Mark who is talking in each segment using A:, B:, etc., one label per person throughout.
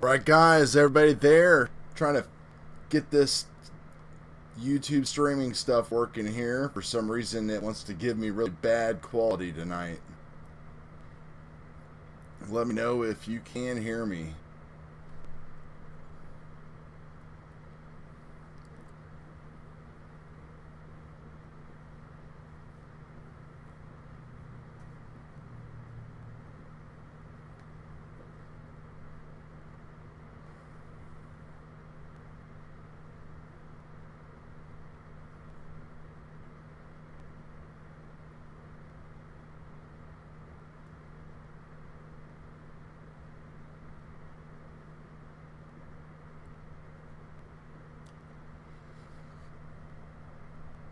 A: Right, guys, everybody there, trying to get this YouTube streaming stuff working here. For some reason it wants to give me really bad quality tonight. Let me know if you can hear me.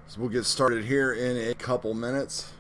A: So we'll get started here in a couple minutes.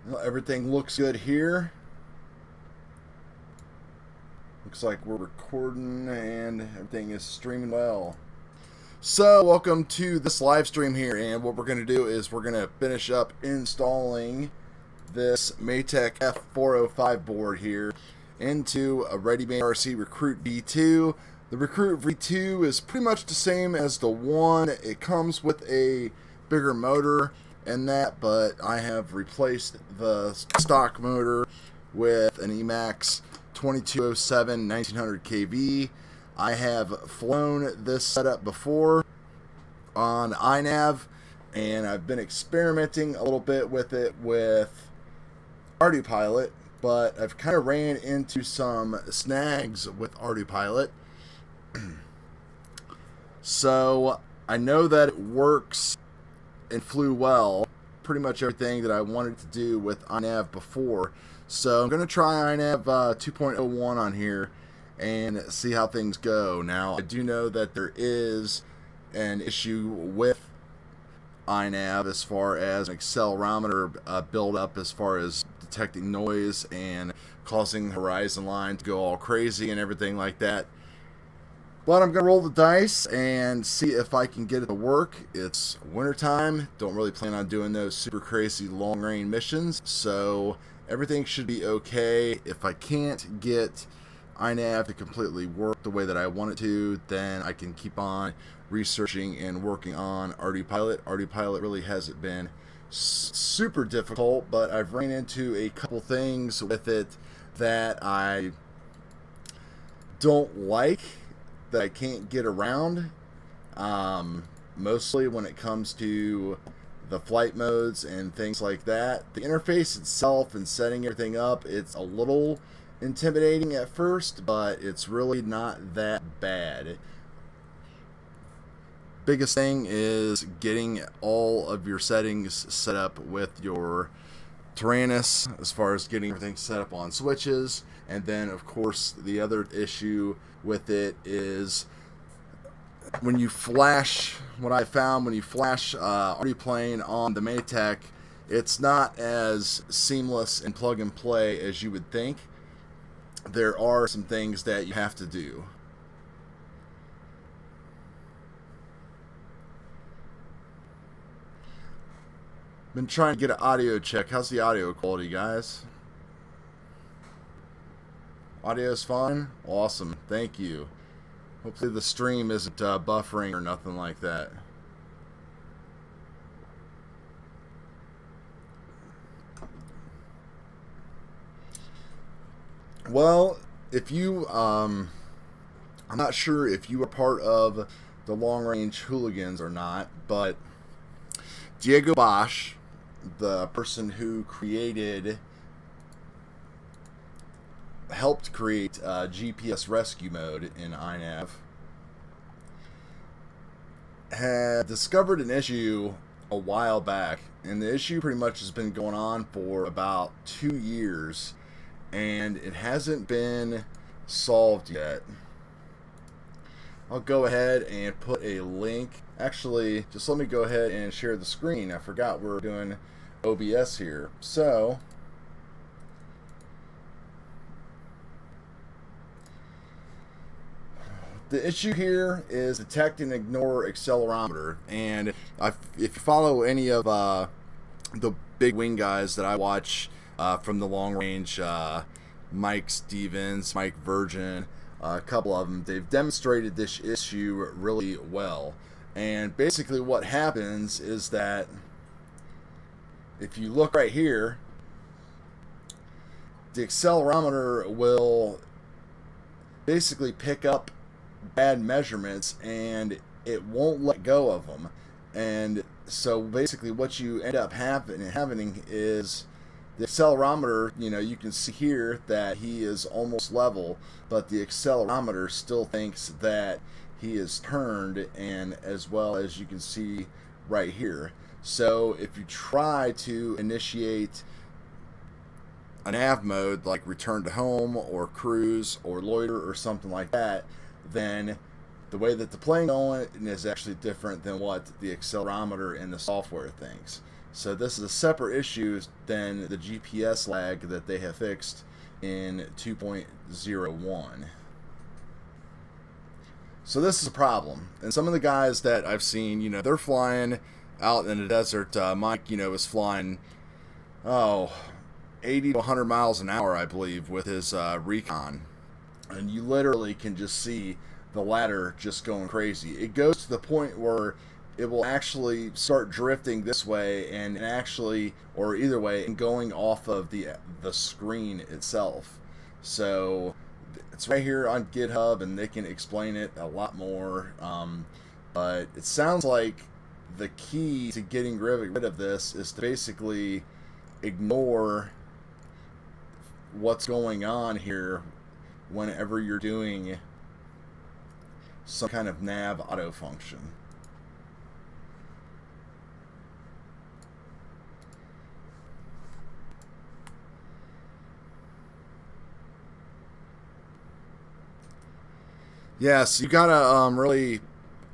A: Well, everything looks good here. Looks like we're recording and everything is streaming well. So welcome to this live stream here, and what we're going to do is we're going to finish up installing this Maytech F405 board here into a ready-made RC RECRUITv2. The RECRUITv2 is pretty much the same as the one. It comes with a bigger motor and that, but I have replaced the stock motor with an Emax 2207 1900 kV. I have flown this setup before on INAV, and I've been experimenting a little bit with it with ARDUPLANE, but I've kind of ran into some snags with ARDUPLANE. So I know that it works and flew well, pretty much everything that I wanted to do with INAV before. So I'm going to try INAV 2.01 on here and see how things go. Now, I do know that there is an issue with INAV as far as an accelerometer buildup as far as detecting noise and causing the horizon line to go all crazy and everything like that. But I'm going to roll the dice and see if I can get it to work. It's wintertime. Don't really plan on doing those super crazy long-range missions, so everything should be okay. If I can't get INAV to completely work the way that I want it to, then I can keep on researching and working on ARDUPLANE. ARDUPLANE really hasn't been super difficult, but I've ran into a couple things with it that I don't like, that I can't get around, mostly when it comes to the flight modes and things like that. The interface itself and setting everything up, it's a little intimidating at first, but it's really not that bad. Biggest thing is getting all of your settings set up with your TARANIS, as far as getting everything set up on switches. And then of course the other issue with it is when you flash, what I found when you flash ARDUPLANE on the Maytag, it's not as seamless and plug and play as you would think. There are some things that you have to do. Been trying to get an audio check. How's the audio quality, guys? Audio's fine? Awesome. Thank you. Hopefully the stream isn't buffering or nothing like that. Well, if you, I'm not sure if you are part of the Long Range Hooligans or not, but Diego Bosch, the person who helped create GPS rescue mode in INAV, had discovered an issue a while back, and the issue pretty much has been going on for about 2 years, and it hasn't been solved yet. I'll go ahead and put a link. Actually, just let me go ahead and share the screen. I forgot we're doing OBS here. So, the issue here is detect and ignore accelerometer. And if you follow any of the big wing guys that I watch from the long range, Mike Stevens, Mike Virgin, a couple of them, they've demonstrated this issue really well. And basically what happens is that if you look right here, the accelerometer will basically pick up bad measurements and it won't let go of them. And so basically what you end up happening is the accelerometer, you know, you can see here that he is almost level, but the accelerometer still thinks that he is turned, and as well as you can see right here. So if you try to initiate a nav mode like return to home or cruise or loiter or something like that, then the way that the plane going is actually different than what the accelerometer and the software thinks. So this is a separate issue than the GPS lag that they have fixed in 2.01. So this is a problem. And some of the guys that I've seen, you know, they're flying out in the desert. Mike, you know, is flying, 80 to 100 miles an hour, I believe, with his recon. And you literally can just see the ladder just going crazy. It goes to the point where it will actually start drifting this way and actually, or either way, and going off of the screen itself. So it's right here on GitHub, and they can explain it a lot more. But it sounds like the key to getting rid of this is to basically ignore what's going on here whenever you're doing some kind of nav auto function. Yes, you gotta really,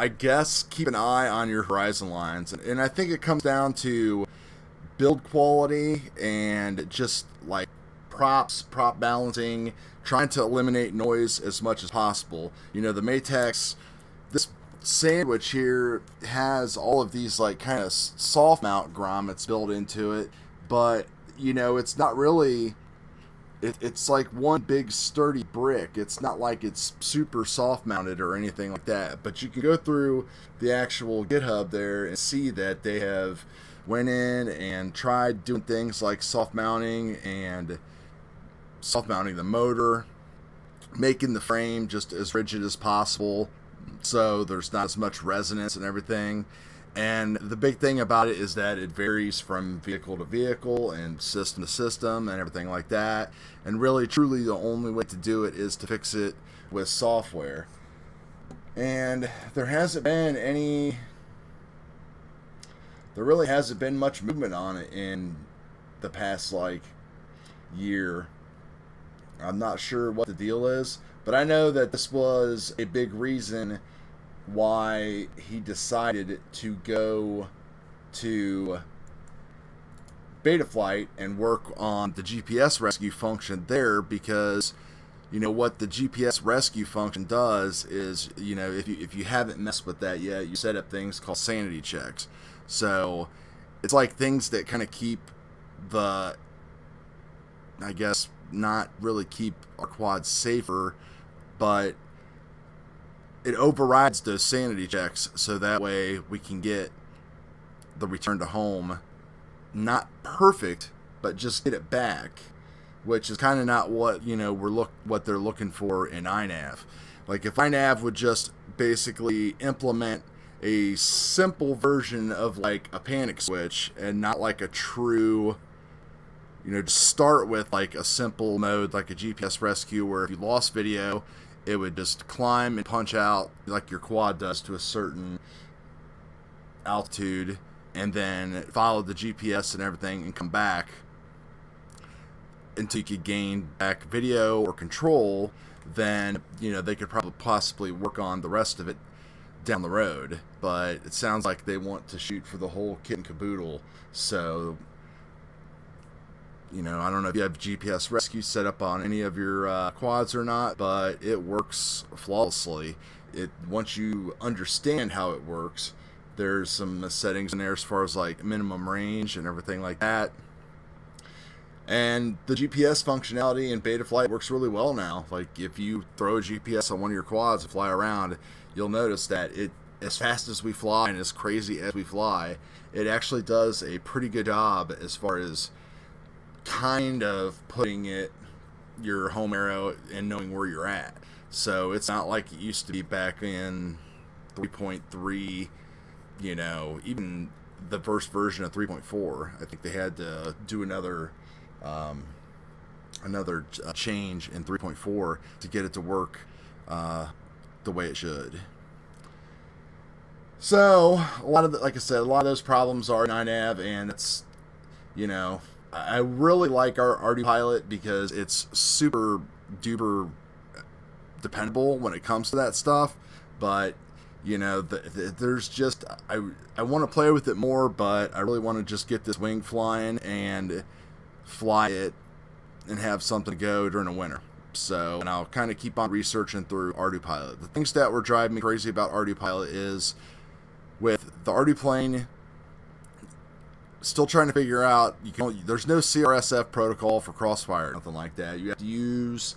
A: I guess, keep an eye on your horizon lines, and I think it comes down to build quality and just like prop balancing, trying to eliminate noise as much as possible. You know, the Maytag, this sandwich here has all of these like kind of soft mount grommets built into it, but you know, it's not really. It's like one big sturdy brick. It's not like it's super soft mounted or anything like that. But you can go through the actual GitHub there and see that they have went in and tried doing things like soft mounting and soft mounting the motor, making the frame just as rigid as possible so there's not as much resonance and everything. And the big thing about it is that it varies from vehicle to vehicle and system to system and everything like that. And really, truly, the only way to do it is to fix it with software. And there really hasn't been much movement on it in the past, like, year. I'm not sure what the deal is, but I know that this was a big reason why he decided to go to Betaflight and work on the GPS rescue function there, because you know what the GPS rescue function does is, you know, if you haven't messed with that yet, you set up things called sanity checks. So it's like things that kind of keep the, I guess, not really keep our quads safer, but it overrides those sanity checks, so that way we can get the return to home not perfect, but just get it back, which is kind of not what, you know, what they're looking for in INAV. Like if INAV would just basically implement a simple version of like a panic switch and not like a true, you know, just start with like a simple mode like a GPS rescue, where if you lost video, it would just climb and punch out like your quad does to a certain altitude, and then follow the GPS and everything and come back until you could gain back video or control. Then, you know, they could probably possibly work on the rest of it down the road. But it sounds like they want to shoot for the whole kit and caboodle. So, you know, I don't know if you have GPS rescue set up on any of your quads or not, but it works flawlessly. Once you understand how it works, there's some settings in there as far as like minimum range and everything like that. And the GPS functionality in Betaflight works really well now. Like if you throw a GPS on one of your quads and fly around, you'll notice that it, as fast as we fly and as crazy as we fly, it actually does a pretty good job as far as kind of putting your home arrow and knowing where you're at. So it's not like it used to be back in 3.3, you know, even the first version of 3.4. I think they had to do another change in 3.4 to get it to work the way it should. So like I said, a lot of those problems are in INAV, and it's, you know, I really like our ARDUPilot because it's super duper dependable when it comes to that stuff. But you know, there's just, I want to play with it more, but I really want to just get this wing flying and fly it and have something to go during the winter. So, and I'll kind of keep on researching through ARDUPilot. The things that were driving me crazy about ARDUPilot is with the ARDUPLANE, still trying to figure out, there's no CRSF protocol for Crossfire, nothing like that. You have to use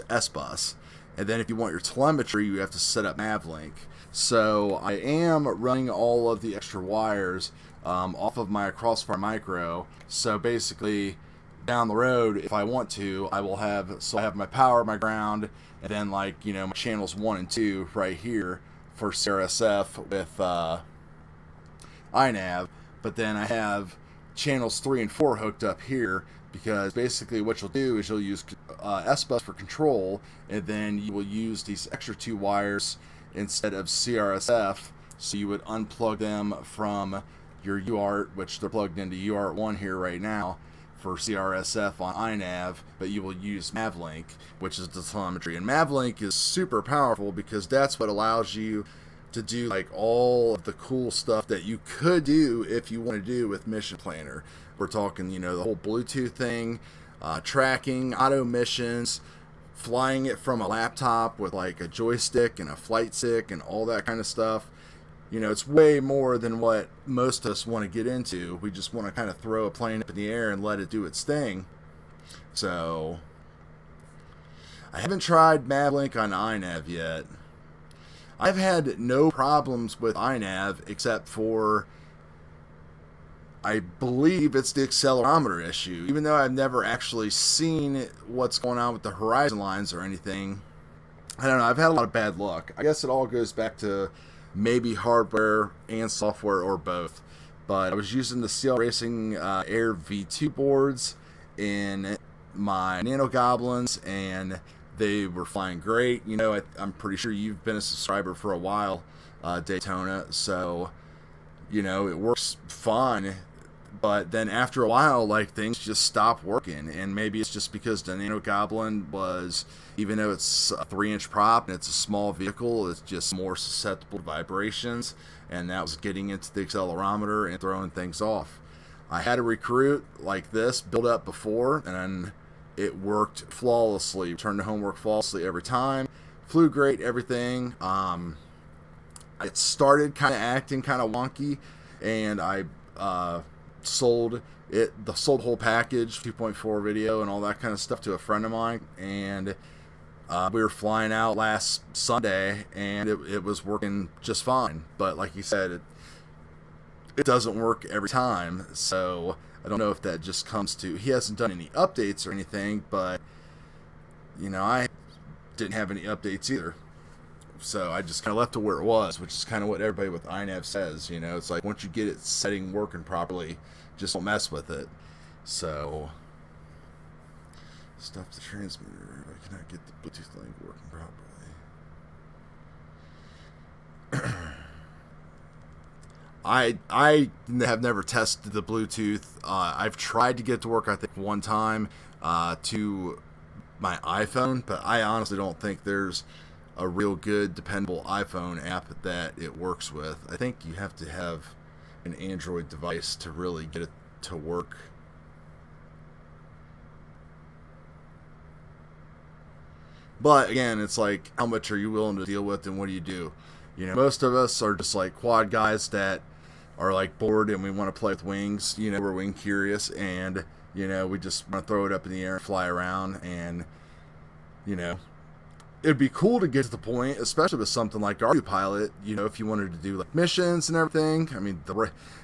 A: S-Bus. And then if you want your telemetry, you have to set up MAVLink. So I am running all of the extra wires off of my Crossfire Micro. So basically, down the road, if I want to, I have my power, my ground, and then like, you know, my channels 1 and 2 right here for CRSF with INAV. But then I have channels 3 and 4 hooked up here, because basically what you'll do is you'll use S-Bus for control, and then you will use these extra 2 wires instead of CRSF. So you would unplug them from your UART, which they're plugged into UART 1 here right now for CRSF on INAV, but you will use MAVLink, which is the telemetry. And MAVLink is super powerful because that's what allows you to do like all of the cool stuff that you could do if you want to do with Mission Planner. We're talking, you know, the whole Bluetooth thing, tracking, auto missions, flying it from a laptop with like a joystick and a flight stick and all that kind of stuff. You know, it's way more than what most of us want to get into. We just want to kind of throw a plane up in the air and let it do its thing. So, I haven't tried MAVLink on INAV yet. I've had no problems with INAV except for, I believe it's the accelerometer issue. Even though I've never actually seen what's going on with the horizon lines or anything, I don't know, I've had a lot of bad luck. I guess it all goes back to maybe hardware and software or both. But I was using the CL Racing Air V2 boards in my NANO Goblins, and they were flying great. You know, I'm pretty sure you've been a subscriber for a while, Daytona, so, you know, it works fine. But then after a while, like, things just stop working, and maybe it's just because the NANO Goblin was, even though it's a 3-inch prop and it's a small vehicle, it's just more susceptible to vibrations, and that was getting into the accelerometer and throwing things off. I had a Recruit like this built up before, and it worked flawlessly, returned to homework flawlessly every time, flew great, everything. It started kind of acting kind of wonky, and I sold the whole package, 2.4 video and all that kind of stuff, to a friend of mine, and we were flying out last Sunday, and it was working just fine. But like you said, it doesn't work every time, so I don't know if that just comes to, he hasn't done any updates or anything, but you know, I didn't have any updates either. So I just kind of left it where it was, which is kind of what everybody with INAV says. You know, it's like, once you get it setting working properly, just don't mess with it. So, stop the transmitter. I cannot get the Bluetooth link working properly. I have never tested the Bluetooth. I've tried to get it to work, I think, one time to my iPhone, but I honestly don't think there's a real good, dependable iPhone app that it works with. I think you have to have an Android device to really get it to work. But again, it's like, how much are you willing to deal with, and what do you do? You know, most of us are just like quad guys that are like bored and we want to play with wings. You know, we're wing curious, and you know, we just want to throw it up in the air and fly around. And you know, it'd be cool to get to the point, especially with something like ARDUPLANE, you know, if you wanted to do like missions and everything. I mean,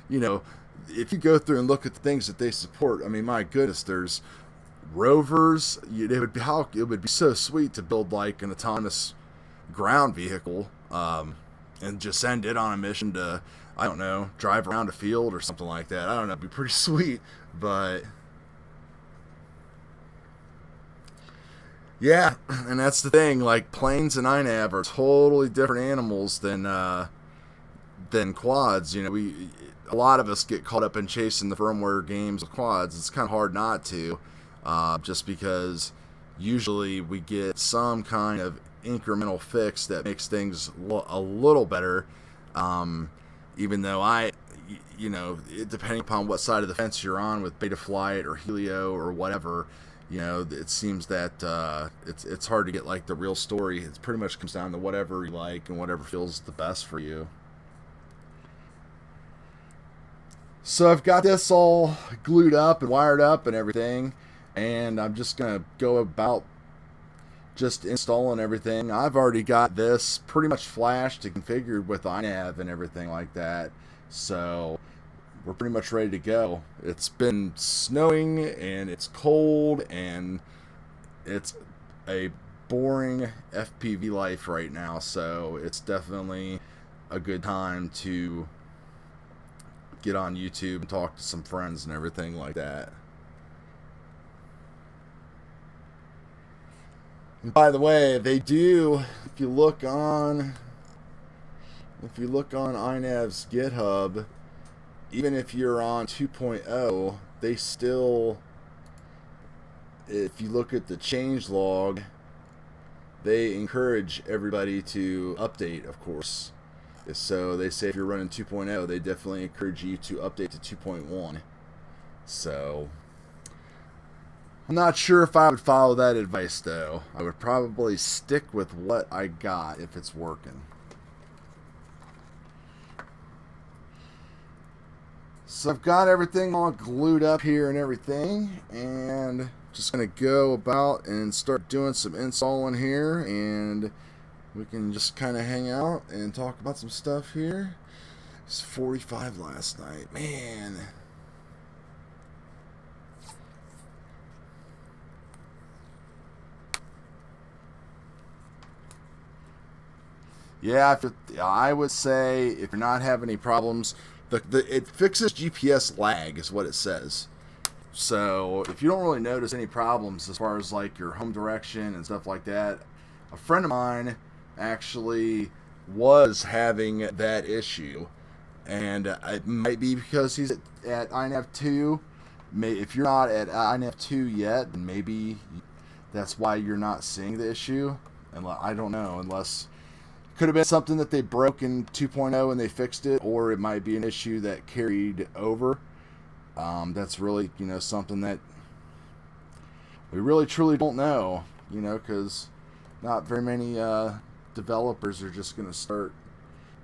A: you know, if you go through and look at the things that they support, I mean, my goodness, there's rovers. It would be so sweet to build like an autonomous ground vehicle, and just send it on a mission to, I don't know, drive around a field or something like that. I don't know, it'd be pretty sweet. But yeah, and that's the thing, like, planes and INAV are totally different animals than quads. You know, a lot of us get caught up in chasing the firmware games of quads. It's kind of hard not to, just because usually we get some kind of incremental fix that makes things a little better, even though you know, depending upon what side of the fence you're on with Betaflight or Helio or whatever, you know, it seems that it's hard to get like the real story. It pretty much comes down to whatever you like and whatever feels the best for you. So I've got this all glued up and wired up and everything, and I'm just gonna go about just installing everything. I've already got this pretty much flashed and configured with INAV and everything like that, so we're pretty much ready to go. It's been snowing and it's cold and it's a boring FPV life right now, so it's definitely a good time to get on YouTube and talk to some friends and everything like that. And by the way, they do, if you look on INAV's GitHub, even if you're on 2.0, they still, if you look at the change log, they encourage everybody to update, of course. So they say if you're running 2.0, they definitely encourage you to update to 2.1. So I'm not sure if I would follow that advice, though. I would probably stick with what I got if it's working. So I've got everything all glued up here and everything, and just going to go about and start doing some installing here, and we can just kind of hang out and talk about some stuff here. It's 45 last night, man. Yeah, I would say if you're not having any problems, it fixes GPS lag is what it says. So if you don't really notice any problems as far as like your home direction and stuff like that, a friend of mine actually was having that issue, And it might be because he's at INAV 2. If you're not at INAV 2 yet, then maybe that's why you're not seeing the issue. And I don't know, unless could have been something that they broke in 2.0 and they fixed it, or it might be an issue that carried over. That's really, something that we really truly don't know, because not very many developers are just going to start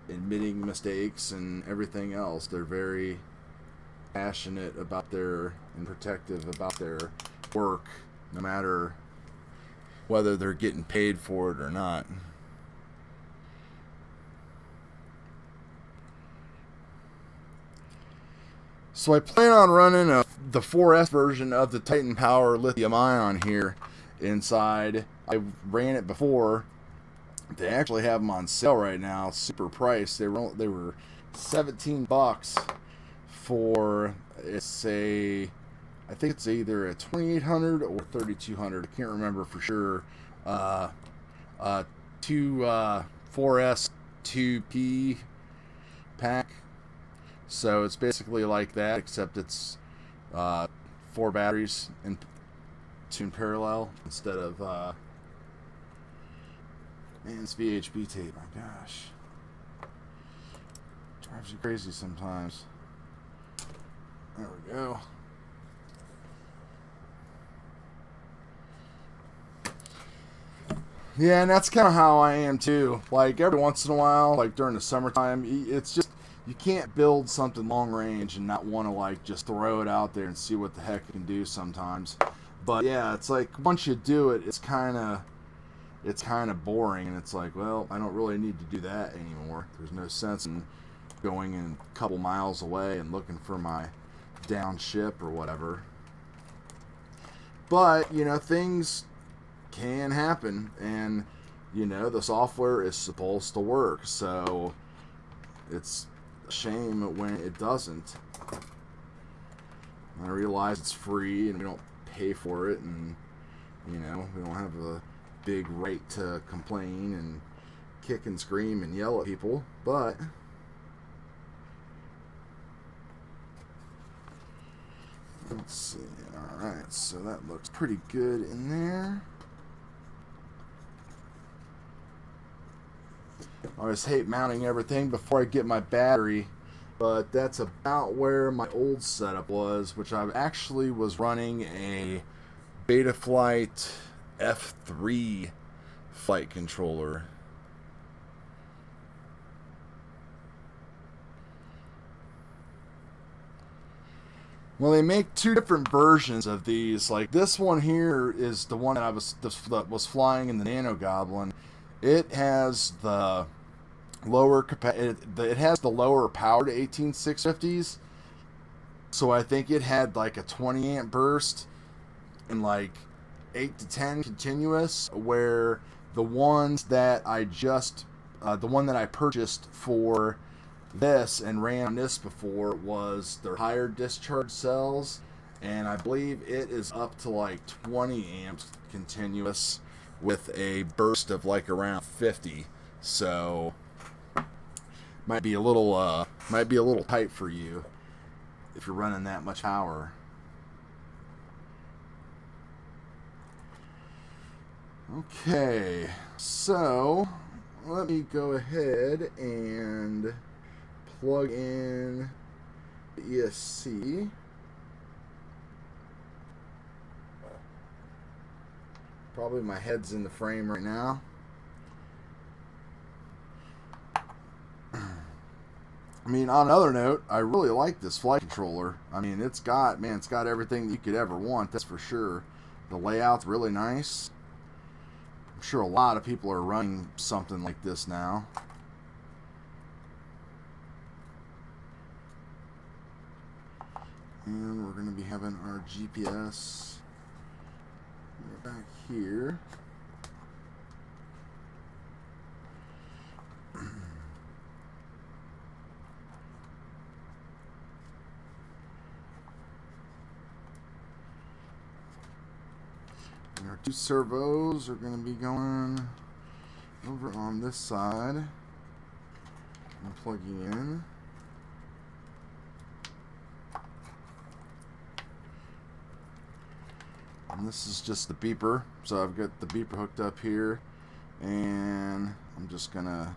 A: admitting mistakes and everything else. They're very passionate about and protective about their work, no matter whether they're getting paid for it or not. So I plan on running the 4S version of the Titan Power lithium ion here inside. I ran it before. They actually have them on sale right now, super price. They were $17 for, I think it's either a 2800 or 3200. I can't remember for sure. 4S 2P pack. So it's basically like that, except it's 4 batteries in parallel instead of man, it's VHB tape. My gosh, drives you crazy sometimes. There we go. Yeah, and that's kind of how I am too. Like every once in a while, like during the summertime, it's just, you can't build something long range and not want to like just throw it out there and see what the heck it can do sometimes. But yeah, it's like once you do it, it's kind of boring, and it's like, well, I don't really need to do that anymore. There's no sense in going in a couple miles away and looking for my down ship or whatever. But things can happen, and the software is supposed to work, so it's a shame when it doesn't. I realize it's free and we don't pay for it, and we don't have a big right to complain and kick and scream and yell at people, but let's see. Alright, so that looks pretty good in there. I always hate mounting everything before I get my battery, but that's about where my old setup was, which I actually was running a Betaflight F3 flight controller. Well, they make 2 different versions of these. Like this one here is the one that that was flying in the NANO GOBLIN. It has the lower it has the lower powered 18650s. So I think it had like a 20 amp burst and like 8 to 10 continuous, where the ones that the one that I purchased for this and ran on this before was their higher discharge cells, and I believe it is up to like 20 amps continuous with a burst of like around 50. So might be a little tight for you if you're running that much power. Okay, so let me go ahead and plug in the ESC. Probably my head's in the frame right now. I mean, on another note, I really like this flight controller. I mean, it's got everything that you could ever want, that's for sure. The layout's really nice. I'm sure a lot of people are running something like this now. And we're going to be having our GPS back here. And our 2 servos are going to be going over on this side and plugging in. And this is just the beeper. So I've got the beeper hooked up here, and I'm just gonna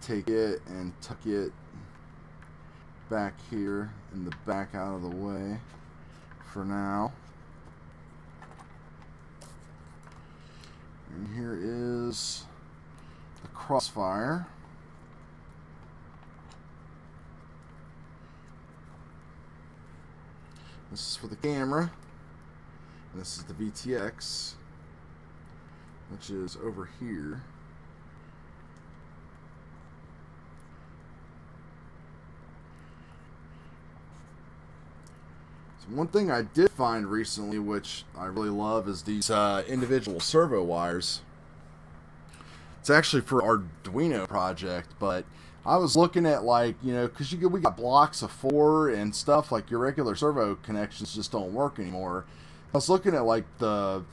A: take it and tuck it back here in the back out of the way for now. And here is the crossfire. This is for the camera. And this is the VTX, which is over here. So one thing I did find recently, which I really love, is these individual servo wires. It's actually for Arduino project, but I was looking at, like, you know, because we got blocks of 4 and stuff, like your regular servo connections just don't work anymore. I was looking at like the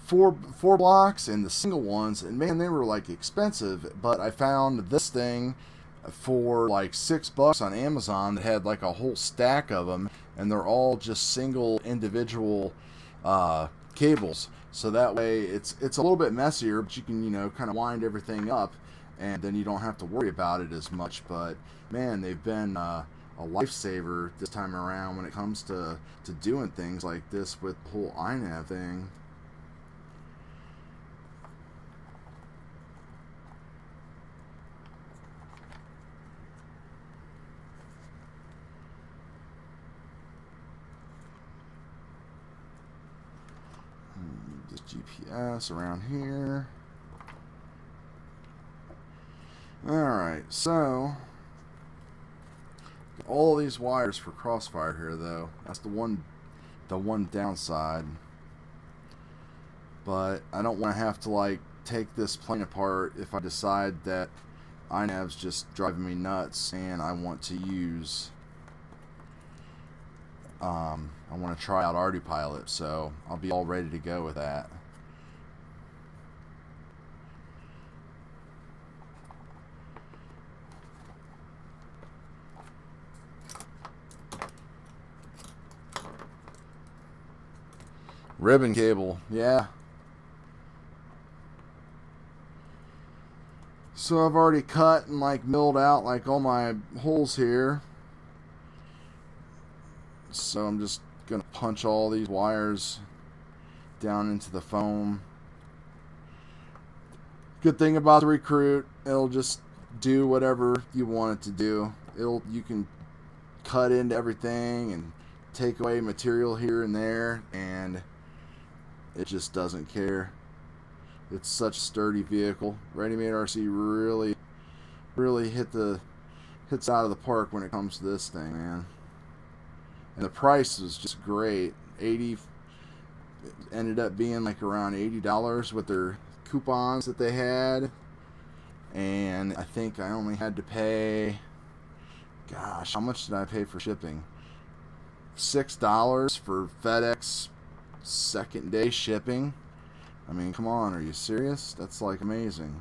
A: four blocks and the single ones, and man, they were like expensive. But I found this thing for like $6 on Amazon that had like a whole stack of them, and they're all just single individual cables. So that way it's a little bit messier, but you can, you know, kind of wind everything up, and then you don't have to worry about it as much. But man, they've been a lifesaver this time around when it comes to doing things like this with the whole INAV thing. This GPS around here. Alright, so all these wires for crossfire here, though. That's the one downside. But I don't want to have to like take this plane apart if I decide that INAV's just driving me nuts and I want to use I want to try out ARDUPLANE, so I'll be all ready to go with that. Ribbon cable, yeah. So I've already cut and like milled out like all my holes here. So I'm just gonna punch all these wires down into the foam. Good thing about the Recruit, it'll just do whatever you want it to do. You can cut into everything and take away material here and there, and it just doesn't care. It's such a sturdy vehicle. Ready-made RC really hits out of the park when it comes to this thing, man. And the price was just great. Ended up being like around $80 with their coupons that they had. And I think I only had to pay, gosh, how much did I pay for shipping? $6 for FedEx second day shipping. I mean, come on, are you serious? That's like amazing.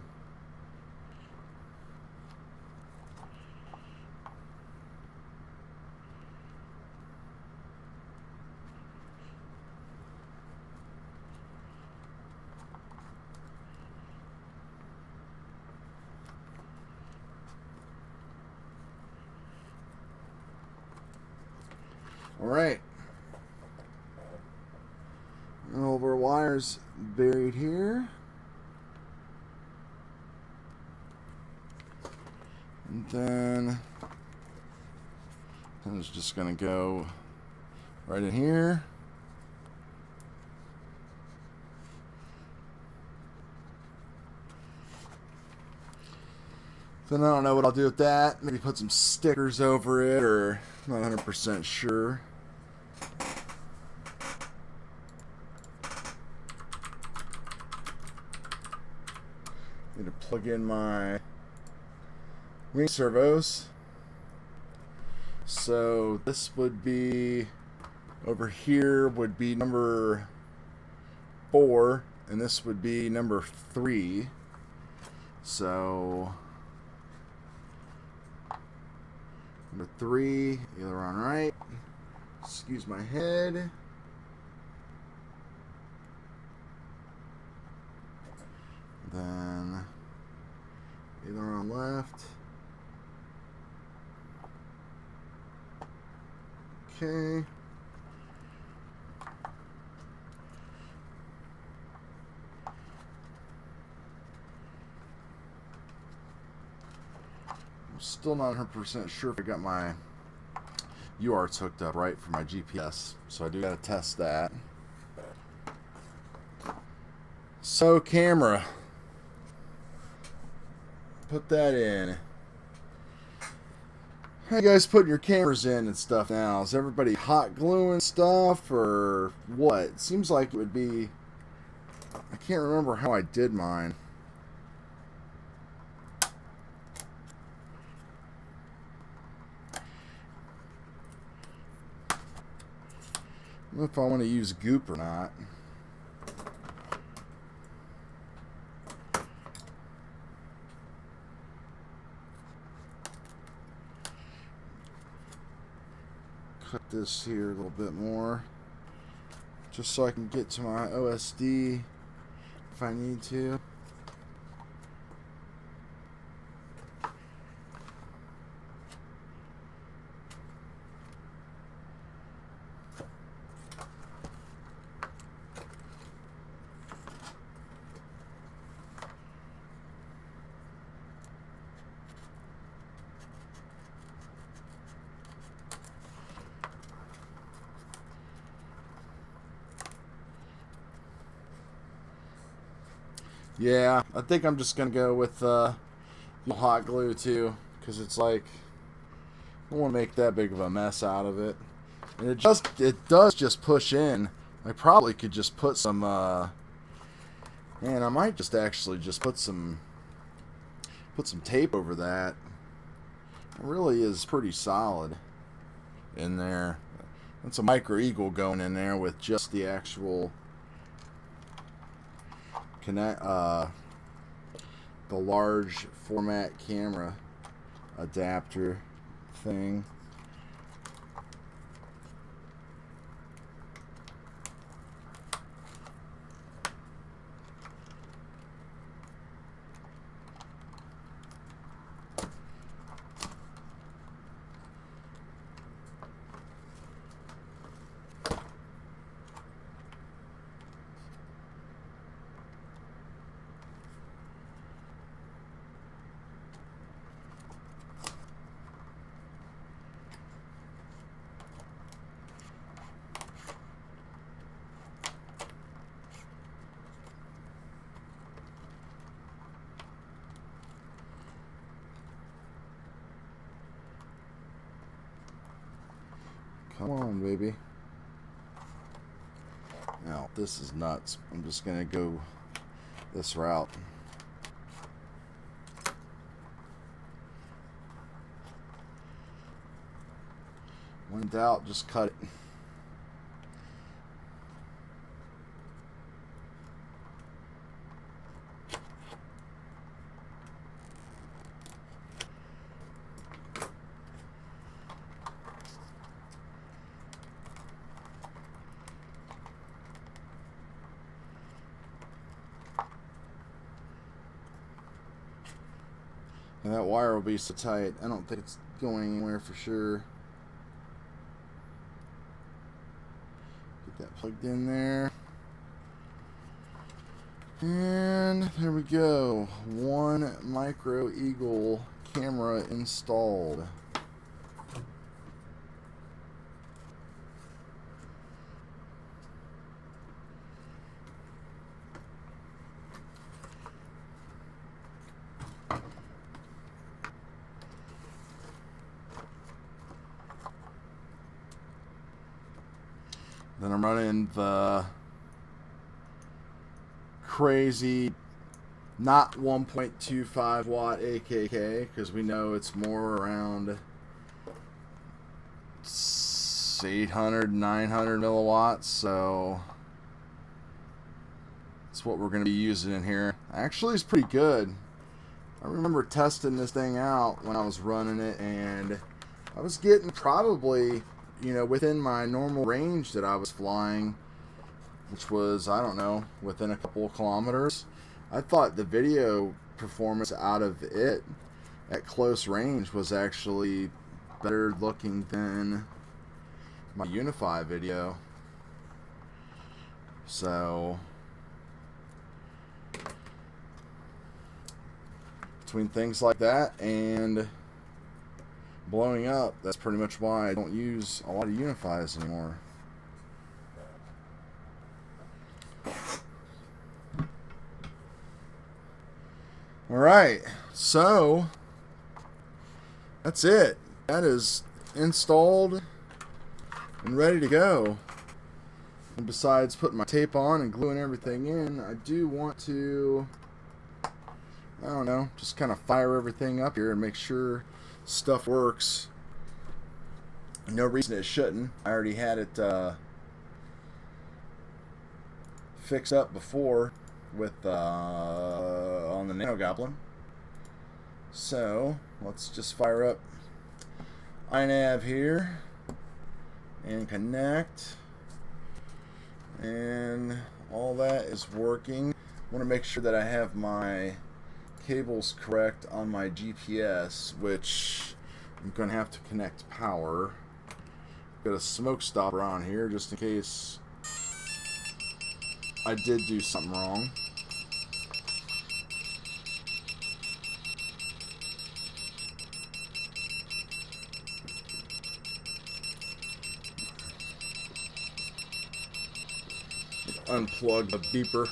A: Alright. All of our wires buried here. And then I was just going to go right in here. Then I don't know what I'll do with that. Maybe put some stickers over it, or I'm not 100% sure. Need to plug in my wing servos. So this would be, over here would be number 4, and this would be number 3. So number 3, aileron right. Excuse my head. Then either on left. Okay. I'm still not 100% sure if I got my UARTs hooked up right for my GPS, so I do gotta test that. So camera, put that in. How you guys putting your cameras in and stuff now? Is everybody hot gluing stuff or what? It seems like it would be, I can't remember how I did mine. I don't know if I want to use goop or not. Cut this here a little bit more, just so I can get to my OSD if I need to. Yeah, I think I'm just gonna go with hot glue too, because it's like I don't want to make that big of a mess out of it, and it does just push in. I probably could just put some man, I might just actually just put some tape over that. It really is pretty solid in there. That's a micro eagle going in there with just the actual the large format camera adapter thing. Come on, baby. Now, this is nuts. I'm just going to go this route. When in doubt, just cut it. And that wire will be so tight, I don't think it's going anywhere for sure. Get that plugged in there. And there we go. One micro eagle camera installed. Then I'm running the crazy, not 1.25 watt AKK, because we know it's more around 800, 900 milliwatts, so that's what we're going to be using in here. Actually, it's pretty good. I remember testing this thing out when I was running it, and I was getting probably, you know, within my normal range that I was flying, which was, I don't know, within a couple of kilometers. I thought the video performance out of it at close range was actually better looking than my Unify video. So between things like that and blowing up, that's pretty much why I don't use a lot of Unifies anymore. Alright, so that's it. That is installed and ready to go. And besides putting my tape on and gluing everything in, I do want to, I don't know, just kind of fire everything up here and make sure stuff works. No reason it shouldn't. I already had it fixed up before with on the Nano Goblin. So let's just fire up INAV here and connect, and all that is working. I want to make sure that I have my cables correct on my GPS, which I'm going to have to connect power. Got a smoke stopper on here just in case I did do something wrong. Unplug the beeper.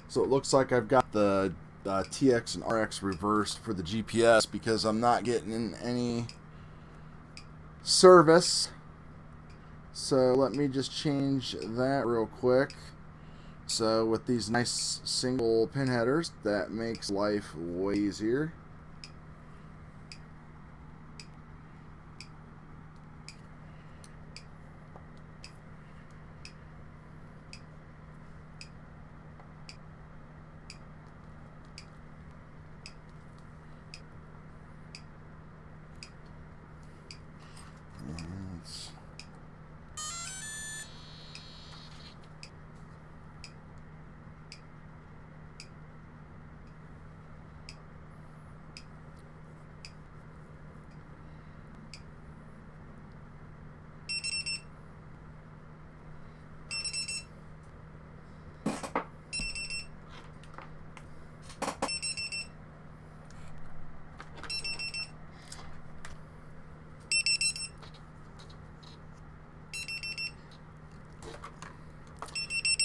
A: So it looks like I've got the TX and RX reversed for the GPS because I'm not getting any service. So let me just change that real quick. So with these nice single pin headers, that makes life way easier.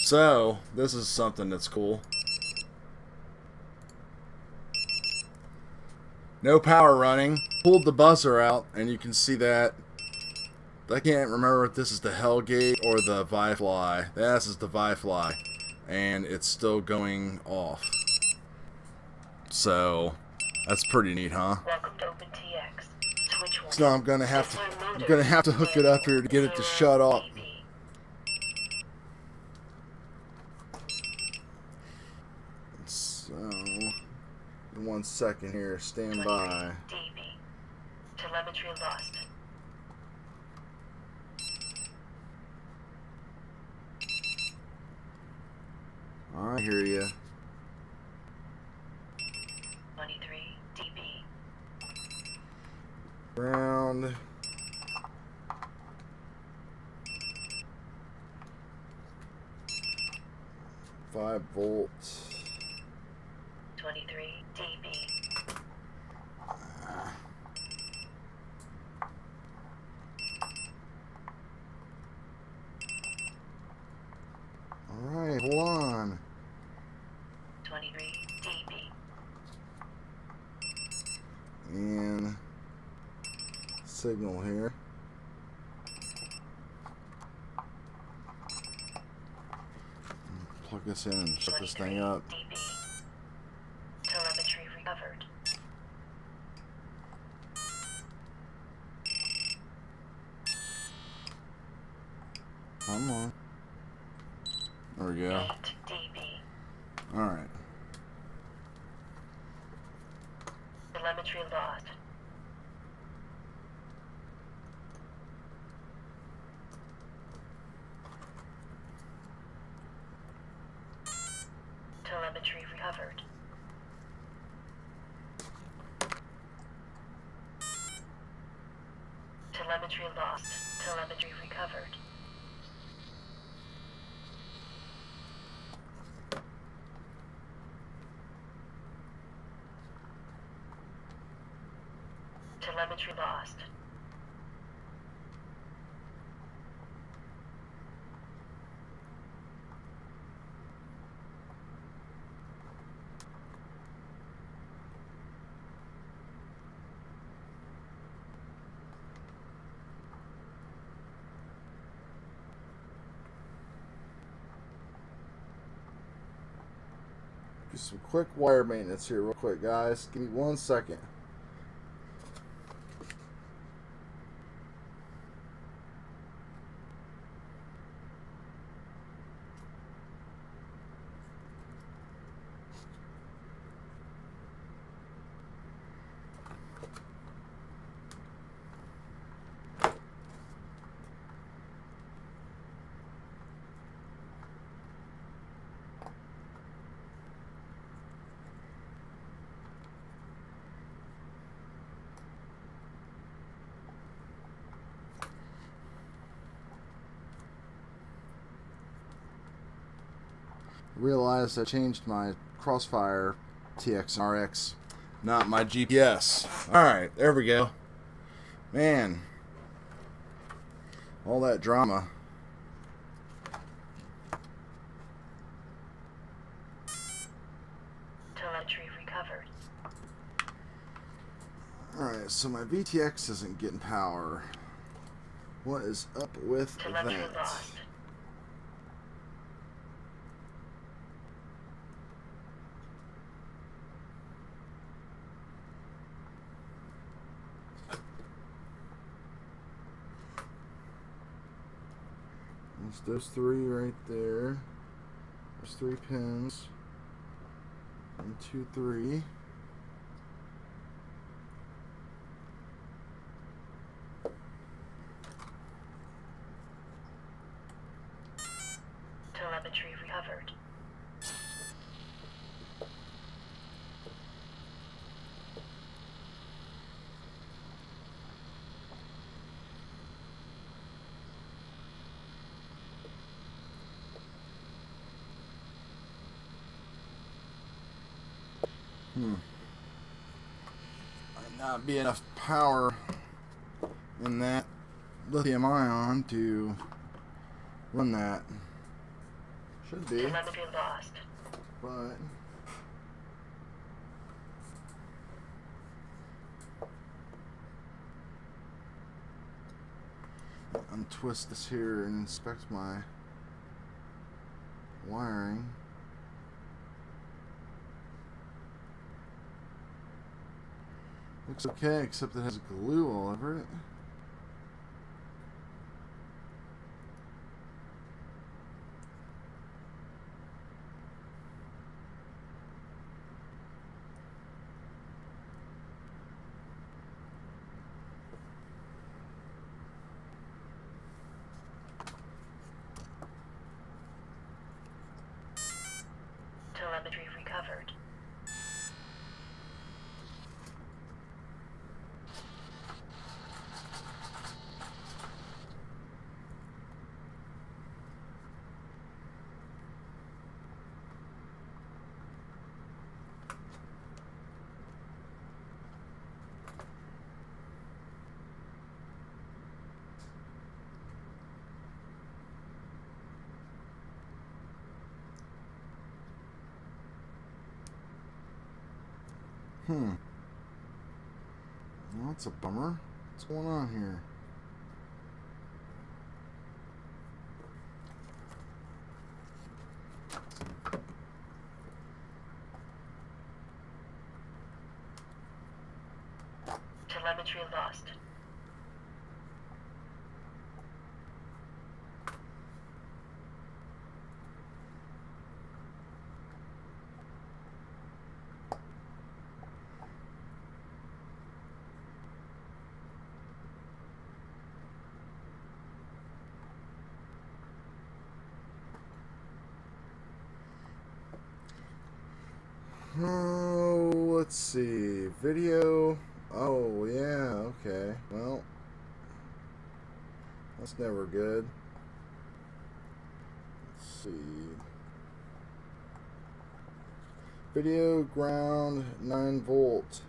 A: So this is something that's cool. No power running. Pulled the buzzer out, and you can see that. I can't remember if this is the Hellgate or the Firefly. This is the Firefly, and it's still going off. So that's pretty neat, huh?
B: Welcome to OpenTX. Switch one.
A: So now I'm gonna have to hook it up here to get it to shut off. So, in 1 second here, stand by.
B: DB. Telemetry lost.
A: I hear you.
B: 23 DB.
A: Ground. $5 volts.
B: 23 DB.
A: Alright, hold on.
B: 23 DB.
A: And signal here. Plug this in and shut this thing up.
B: DB. Telemetry recovered.
A: Come on. There we go.
B: 8 dB.
A: Alright.
B: Telemetry lost. Telemetry recovered. Telemetry lost. Telemetry recovered. Telemetry lost.
A: Do some quick wire maintenance here real quick, guys. Give me 1 second. Realized I changed my Crossfire TX and RX, not my GPS. Alright, there we go. Man, all that drama.
B: Telemetry recovered.
A: Alright, so my VTX isn't getting power. What is up with
B: Telemetry
A: that?
B: lost.
A: Those three right there. There's 3 pins. 1, 2, 3.
B: Telemetry recovered.
A: Might not be enough power in that lithium ion to run that. Should be,
B: Telemetry lost.
A: but untwist this here and inspect my wiring. Looks okay, except it has glue all over it.
B: Telemetry recovered.
A: Well, that's a bummer. What's going on here?
B: Telemetry lost.
A: Oh, let's see. Video. Oh, yeah, okay. Well, that's never good. Let's see. Video ground 9-volt.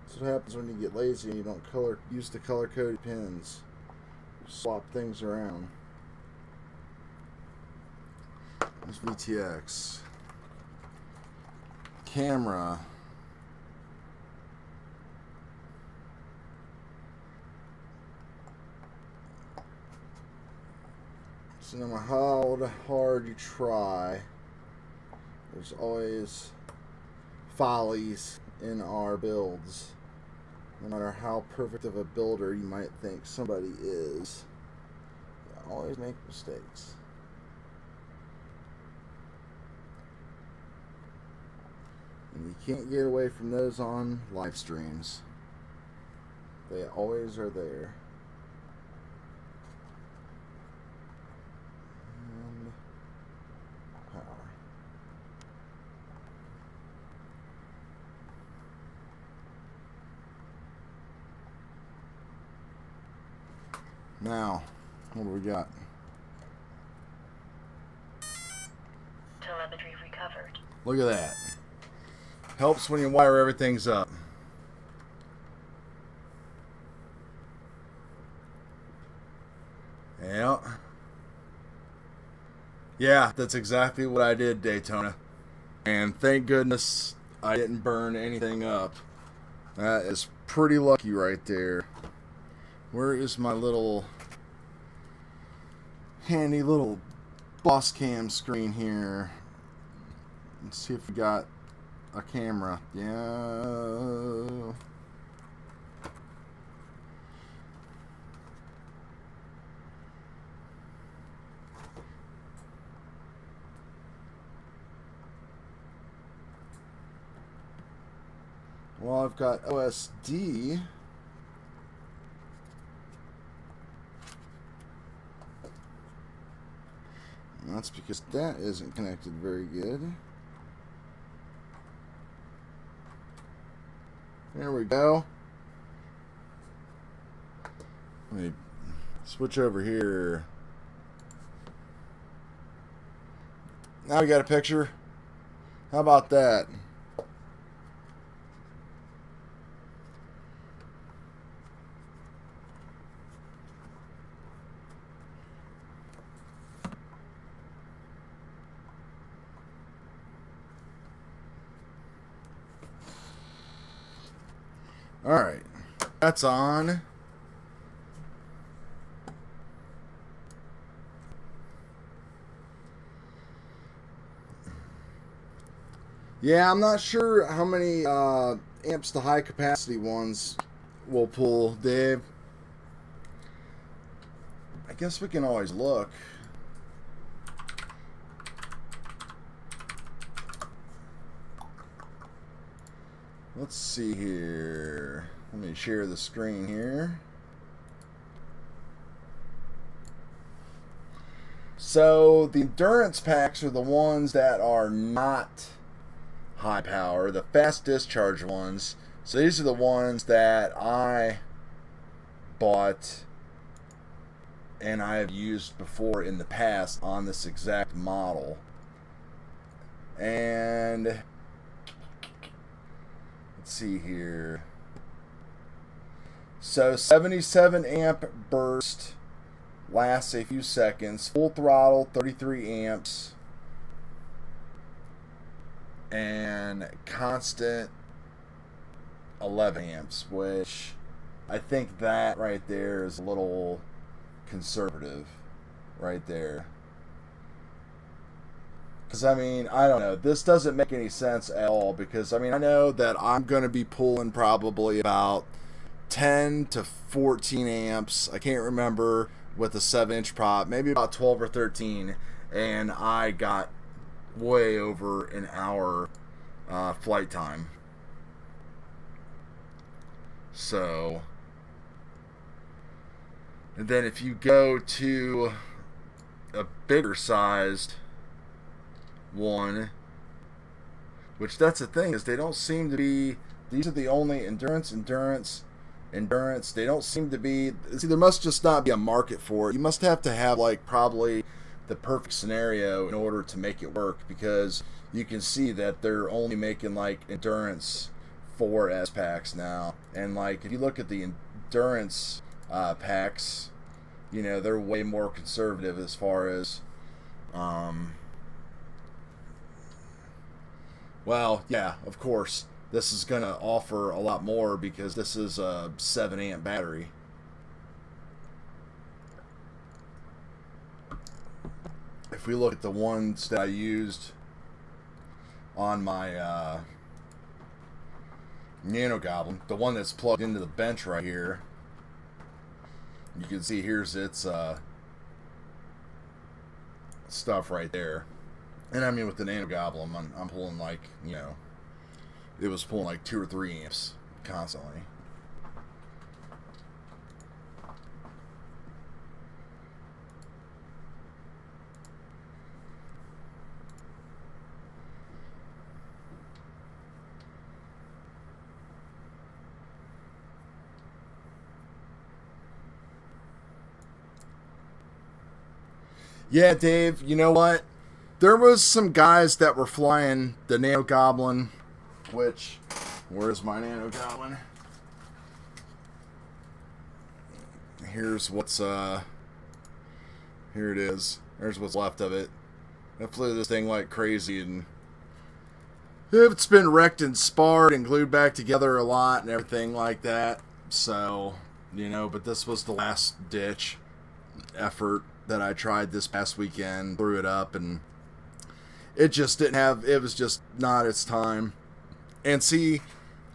A: That's what happens when you get lazy and you don't use the color-coded pins. You swap things around. There's VTX. Camera. So no matter how hard you try, there's always follies in our builds. No matter how perfect of a builder you might think somebody is, you always make mistakes. And you can't get away from those on live streams. They always are there. And power. Now, what do we got?
B: Telemetry recovered.
A: Look at that. Helps when you wire everything's up. Yeah. Yeah, that's exactly what I did, Daytona. And thank goodness I didn't burn anything up. That is pretty lucky right there. Where is my little handy little boss cam screen here? Let's see if we got a camera. Yeah. Well, I've got OSD. And that's because that isn't connected very good. There we go. Let me switch over here. Now we got a picture. How about that? Alright, that's on. Yeah, I'm not sure how many amps the high capacity ones will pull, Dave. I guess we can always look. Let's see here. Let me share the screen here. So the endurance packs are the ones that are not high power, the fast discharge ones. So these are the ones that I bought and I have used before in the past on this exact model. And let's see here. So 77 amp burst lasts a few seconds. Full throttle 33 amps. And constant 11 amps, which I think that right there is a little conservative right there. Because, I mean, I don't know. This doesn't make any sense at all because, I mean, I know that I'm going to be pulling probably about 10 to 14 amps. I can't remember with a 7-inch prop. Maybe about 12 or 13. And I got way over an hour flight time. So, and then if you go to a bigger sized one, Which that's the thing, is they don't seem to be, these are the only endurance. They don't seem to be, see, there must just not be a market for it. You must have to have like probably the perfect scenario in order to make it work, because you can see that they're only making like endurance 4S packs now. And like, if you look at the endurance packs, you know, they're way more conservative as far as, well, yeah, of course, this is going to offer a lot more because this is a 7 amp battery. If we look at the ones that I used on my Nano Goblin, the one that's plugged into the bench right here, you can see here's its stuff right there. And I mean, with the Nano Goblin, I'm pulling like, you know, it was pulling like 2 or 3 amps constantly. Yeah, Dave, you know what? There was some guys that were flying the Nano Goblin, which, where's my Nano Goblin? Here's what's, here it is. There's what's left of it. I flew this thing like crazy, and it's been wrecked and sparred and glued back together a lot and everything like that. So, you know, but this was the last ditch effort that I tried this past weekend, threw it up, and it just didn't have, it was just not its time. And see,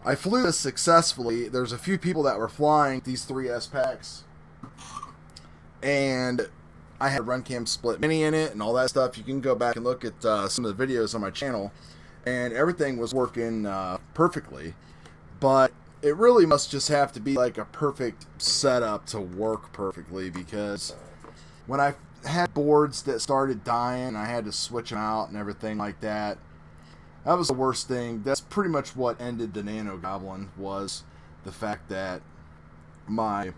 A: I flew this successfully. There's a few people that were flying these 3S packs, and I had RunCam split mini in it and all that stuff. You can go back and look at some of the videos on my channel, and everything was working perfectly. But it really must just have to be like a perfect setup to work perfectly, because when I had boards that started dying, I had to switch them out and everything like that. That was the worst thing. That's pretty much what ended the Nano Goblin, was the fact that my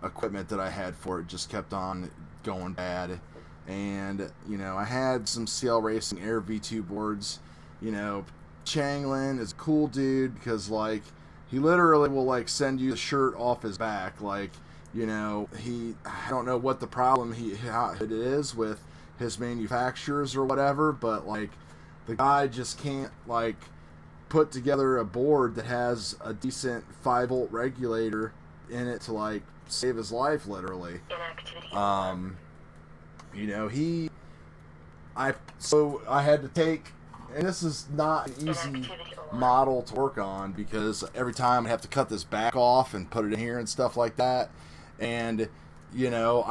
A: equipment that I had for it just kept on going bad. And, you know, I had some CL Racing Air V2 boards. You know, Changlin is a cool dude, because, like, he literally will, like, send you the shirt off his back. Like, you know, I don't know what the problem it is with his manufacturers or whatever, but, like, the guy just can't, like, put together a board that has a decent 5-volt regulator in it to, like, save his life, literally. You know, so I had to take, and this is not an easy model to work on, because every time I have to cut this back off and put it in here and stuff like that. And, you know,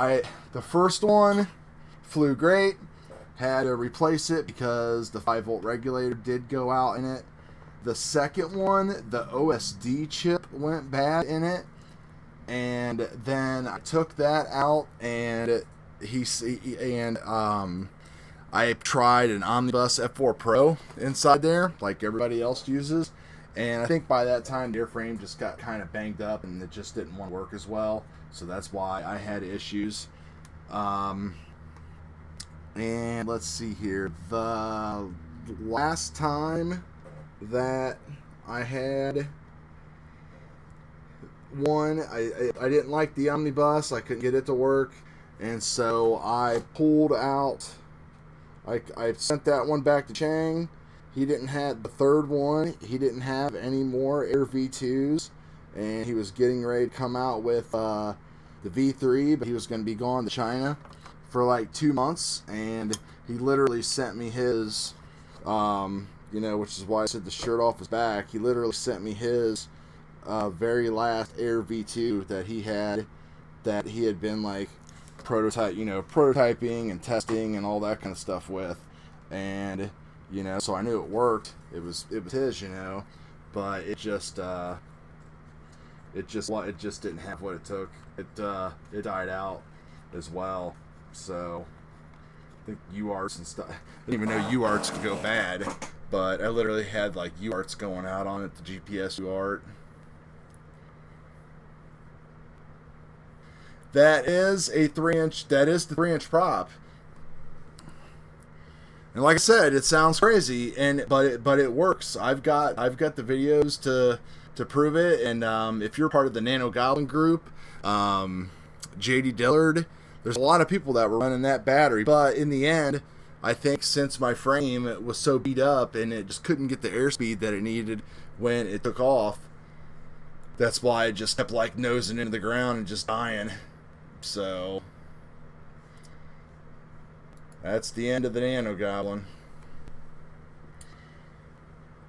A: the first one flew great, had to replace it because the 5-volt regulator did go out in it. The second one, the OSD chip went bad in it, and then I took that out, and I tried an Omnibus F4 Pro inside there, like everybody else uses, and I think by that time the airframe just got kind of banged up, and it just didn't want to work as well. So that's why I had issues. And let's see here. The last time that I had one, I didn't like the Omnibus. I couldn't get it to work. And so I pulled out. I sent that one back to Chang. He didn't have the third one. He didn't have any more Air V2s. And he was getting ready to come out with the V3, but he was going to be gone to China for like 2 months, and he literally sent me his, you know, which is why I said the shirt off his back. He literally sent me his very last Air V2 that he had been like prototyping and testing and all that kind of stuff with, and you know, so I knew it worked. It was his, you know, but it just didn't have what it took. It died out as well. So I think UARTs and stuff. I didn't even know UARTs could go bad, but I literally had like UARTs going out on it, the GPS UART. That is a 3-inch. That is the 3-inch prop. And like I said, it sounds crazy, but it works. I've got the videos to prove it. And if you're part of the Nano Goblin group, JD Dillard, there's a lot of people that were running that battery. But in the end, I think since my frame was so beat up and it just couldn't get the airspeed that it needed when it took off, that's why it just kept like nosing into the ground and just dying. So that's the end of the Nano Goblin.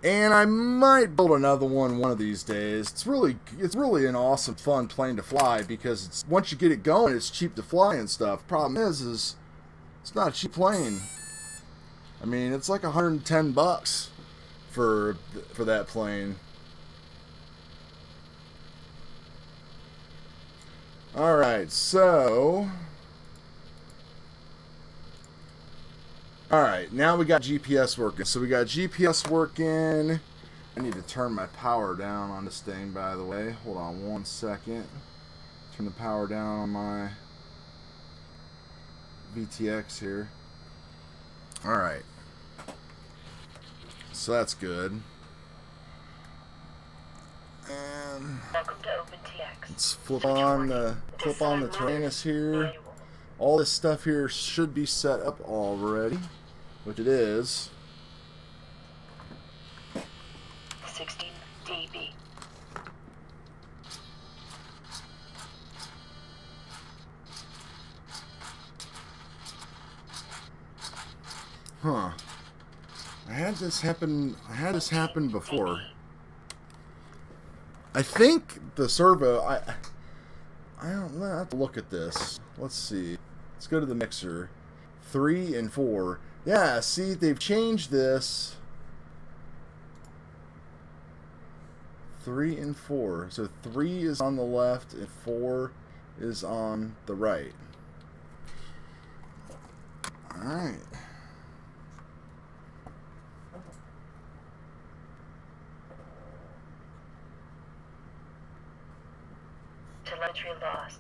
A: And I might build another one of these days. It's really an awesome, fun plane to fly because it's, once you get it going, it's cheap to fly and stuff. Problem is it's not a cheap plane. I mean, it's like $110 for that plane. All right, so. Alright, now we got GPS working. So we got GPS working. I need to turn my power down on this thing, by the way. Hold on one second. Turn the power down on my VTX here. Alright. So that's good. And
B: Welcome to OpenTX.
A: let's flip on the TARANIS here. All this stuff here should be set up already, which it is.
B: 16 dB.
A: Huh. I had this happen before. I think the servo, I don't know, I have to look at this. Let's see. Let's go to the mixer. 3 and 4. Yeah, see, they've changed this. 3 and 4. So 3 is on the left and 4 is on the right. Alright.
B: Telemetry lost.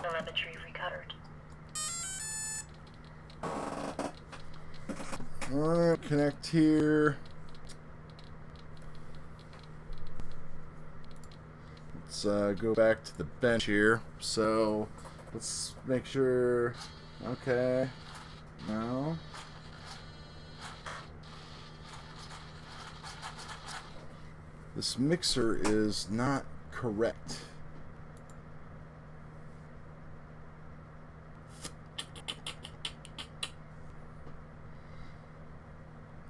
B: Telemetry recovered.
A: Alright, connect here. Let's go back to the bench here. So let's make sure. Okay. No. This mixer is not correct.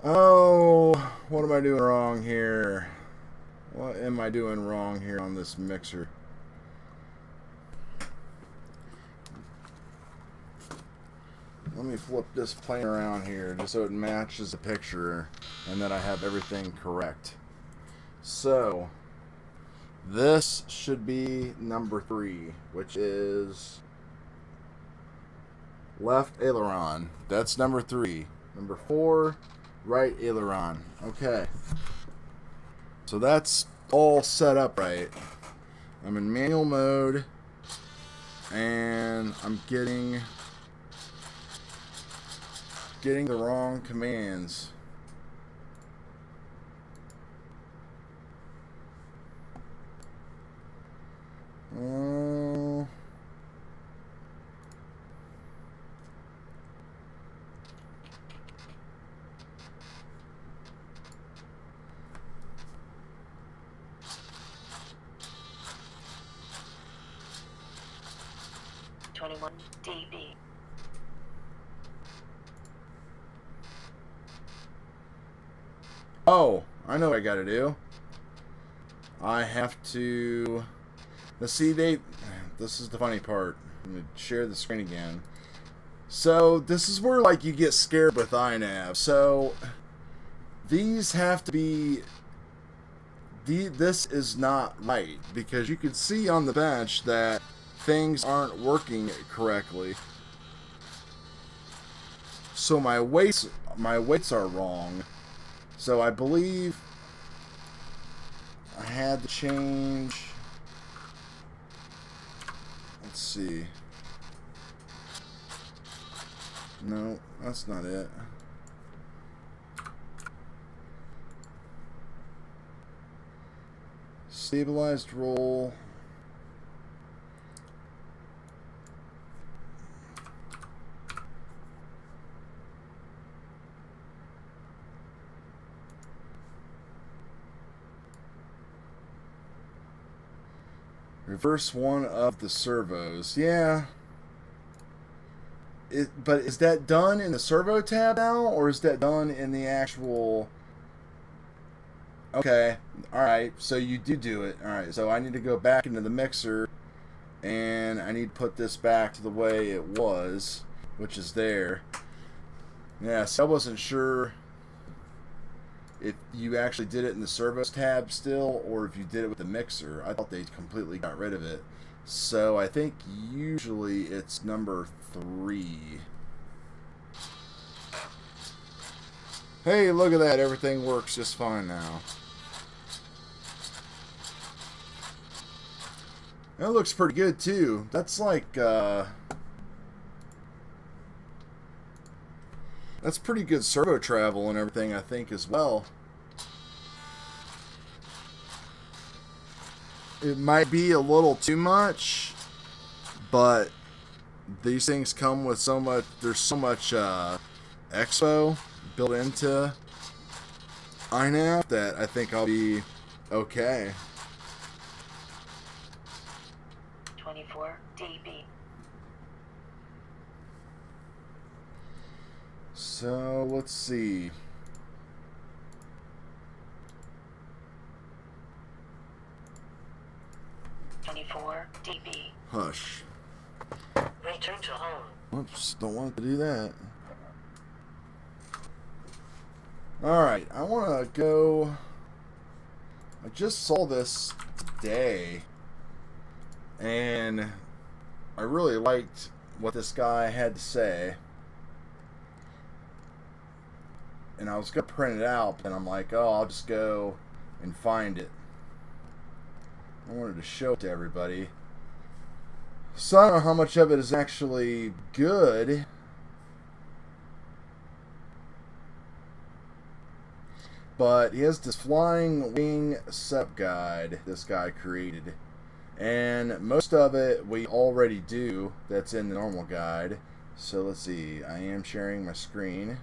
A: Oh, what am I doing wrong here? What am I doing wrong here on this mixer? Let me flip this plane around here just so it matches the picture and that I have everything correct. So, this should be number 3, which is left aileron. That's number 3. Number 4, right aileron. Okay. So that's all set up right. I'm in manual mode and I'm getting the wrong commands.
B: Twenty-one dB.
A: Oh, I know what I gotta do. I have to... Let's see, this is the funny part. I'm gonna share the screen again. So, this is where, like, you get scared with INAV. So, these have to be... This is not right, because you can see on the bench that things aren't working correctly. So my weights are wrong. So I believe I had to change. Let's see. No, that's not it. Stabilized roll. Reverse one of the servos. Yeah. But is that done in the servo tab now, or is that done in the actual... Okay, alright, so you do it. Alright, so I need to go back into the mixer, and I need to put this back to the way it was, which is there. Yeah, so I wasn't sure if you actually did it in the servos tab still, or if you did it with the mixer. I thought they completely got rid of it. So I think usually it's number 3. Hey, look at that. Everything works just fine now. That looks pretty good too. That's like that's pretty good servo travel and everything, I think, as well. It might be a little too much, but these things come with so much, there's so much expo built into INAV that I think I'll be okay.
B: 24 dB.
A: So let's see.
B: dB.
A: Hush.
B: Return to home.
A: Oops, don't want to do that. Alright, I want to go... I just saw this today, and I really liked what this guy had to say. And I was going to print it out, and I'm like, oh, I'll just go and find it. I wanted to show it to everybody. So I don't know how much of it is actually good. But he has this flying wing setup guide this guy created. And most of it we already do that's in the normal guide. So let's see. I am sharing my screen.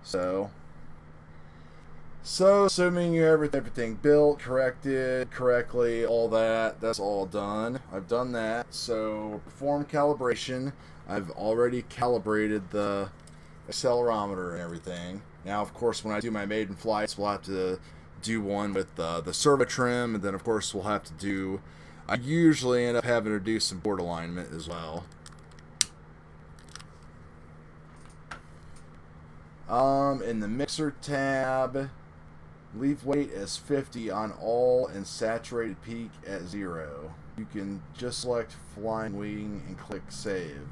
A: So assuming you have everything built, corrected correctly, all that's all done. I've done that. So perform calibration. I've already calibrated the accelerometer and everything. Now, of course, when I do my maiden flights, we'll have to do one with the servo trim, and then, of course, we'll have to do... I usually end up having to do some board alignment as well. In the mixer tab, leave weight as 50 on all and saturated peak at 0. You can just select flying wing and click save.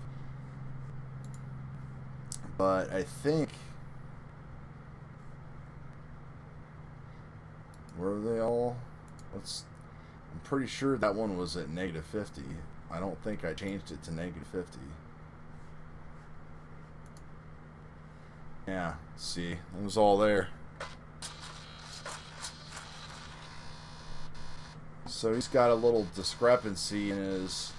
A: But I think... Were they all? I'm pretty sure that one was at -50. I don't think I changed it to -50. Yeah, see, it was all there. So he's got a little discrepancy in his...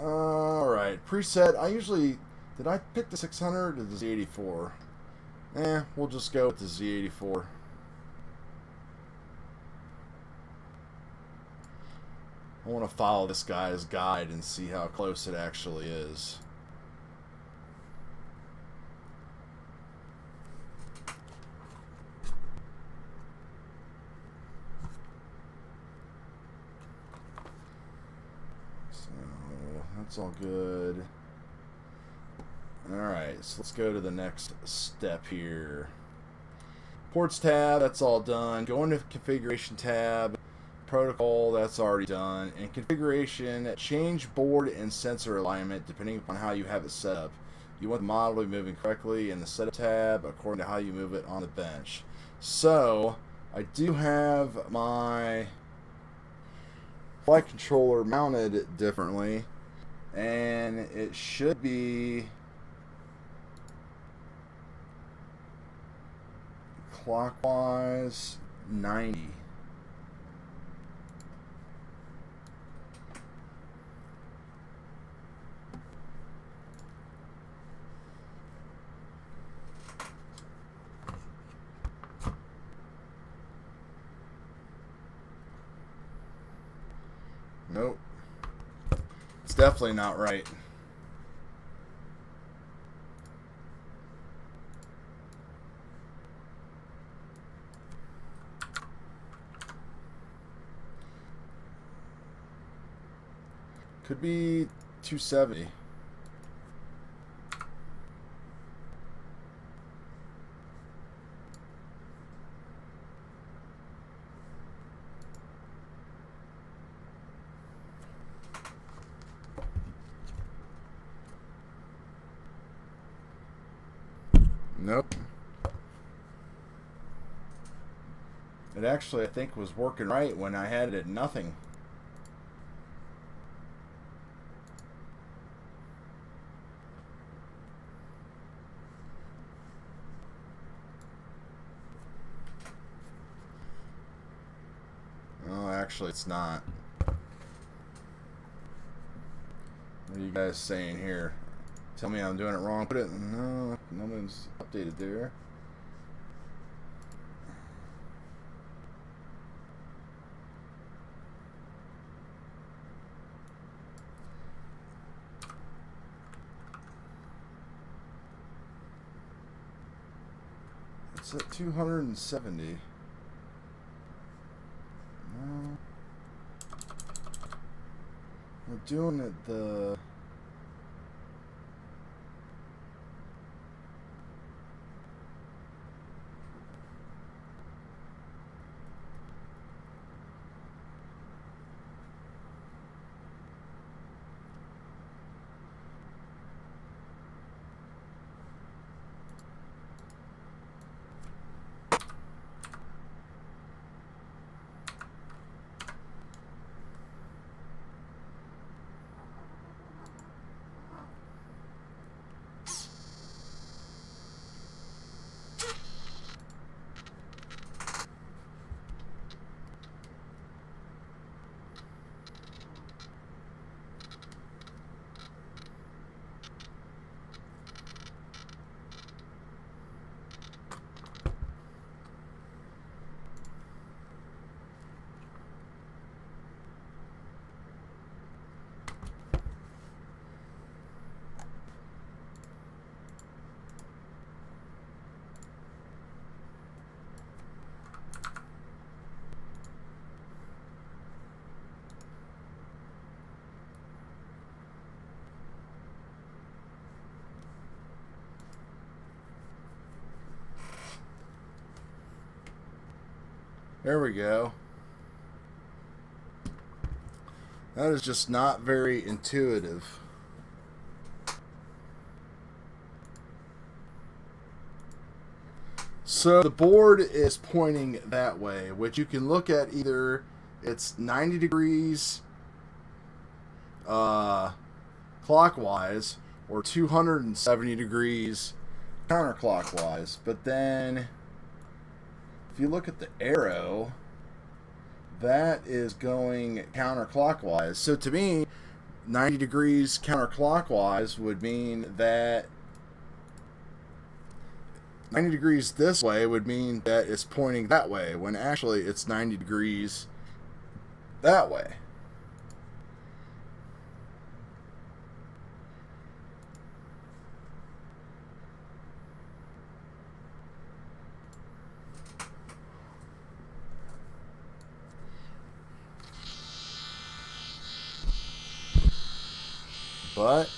A: Alright, preset. I usually, Did I pick the 600 or the Z84? We'll just go with the Z84. I want to follow this guy's guide and see how close it actually is. So that's all good. Alright, so let's go to the next step here. Ports tab, that's all done. Go into configuration tab. Protocol, that's already done. And configuration, change board and sensor alignment depending upon how you have it set up. You want the model to be moving correctly in the setup tab according to how you move it on the bench. So, I do have my flight controller mounted differently, and it should be clockwise 90. Nope. It's definitely not right. Could be 270. Nope. It actually, I think, was working right when I had it at nothing. Oh, actually, it's not. What are you guys saying here? Tell me I'm doing it wrong. Put it. No, nothing's updated there. It's at 270. No. We're doing it the... There we go. That is just not very intuitive. So the board is pointing that way, which you can look at either it's 90 degrees clockwise or 270 degrees counterclockwise. But then if you look at the arrow, that is going counterclockwise. So to me, 90 degrees counterclockwise would mean that 90 degrees this way would mean that it's pointing that way, when actually it's 90 degrees that way. But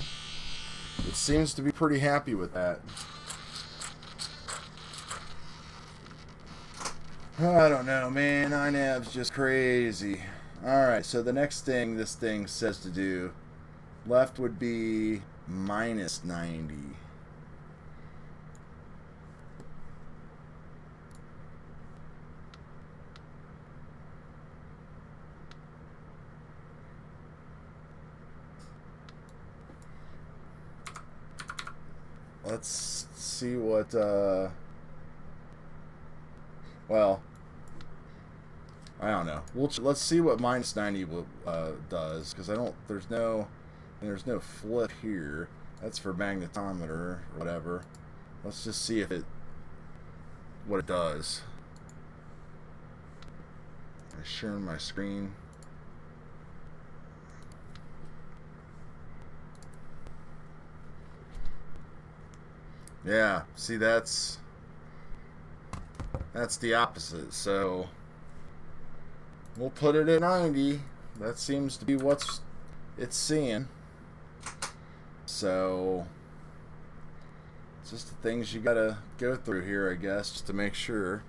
A: it seems to be pretty happy with that. I don't know, man. INAV's just crazy. Alright, so the next thing this thing says to do, left would be minus 90. Let's see what, well, I don't know. Let's see what minus 90 does, because there's no flip here. That's for magnetometer or whatever. Let's just see what it does. I'm sharing my screen. Yeah, see, that's the opposite. So we'll put it at 90. That seems to be what it's seeing. So it's just the things you gotta go through here, I guess, just to make sure.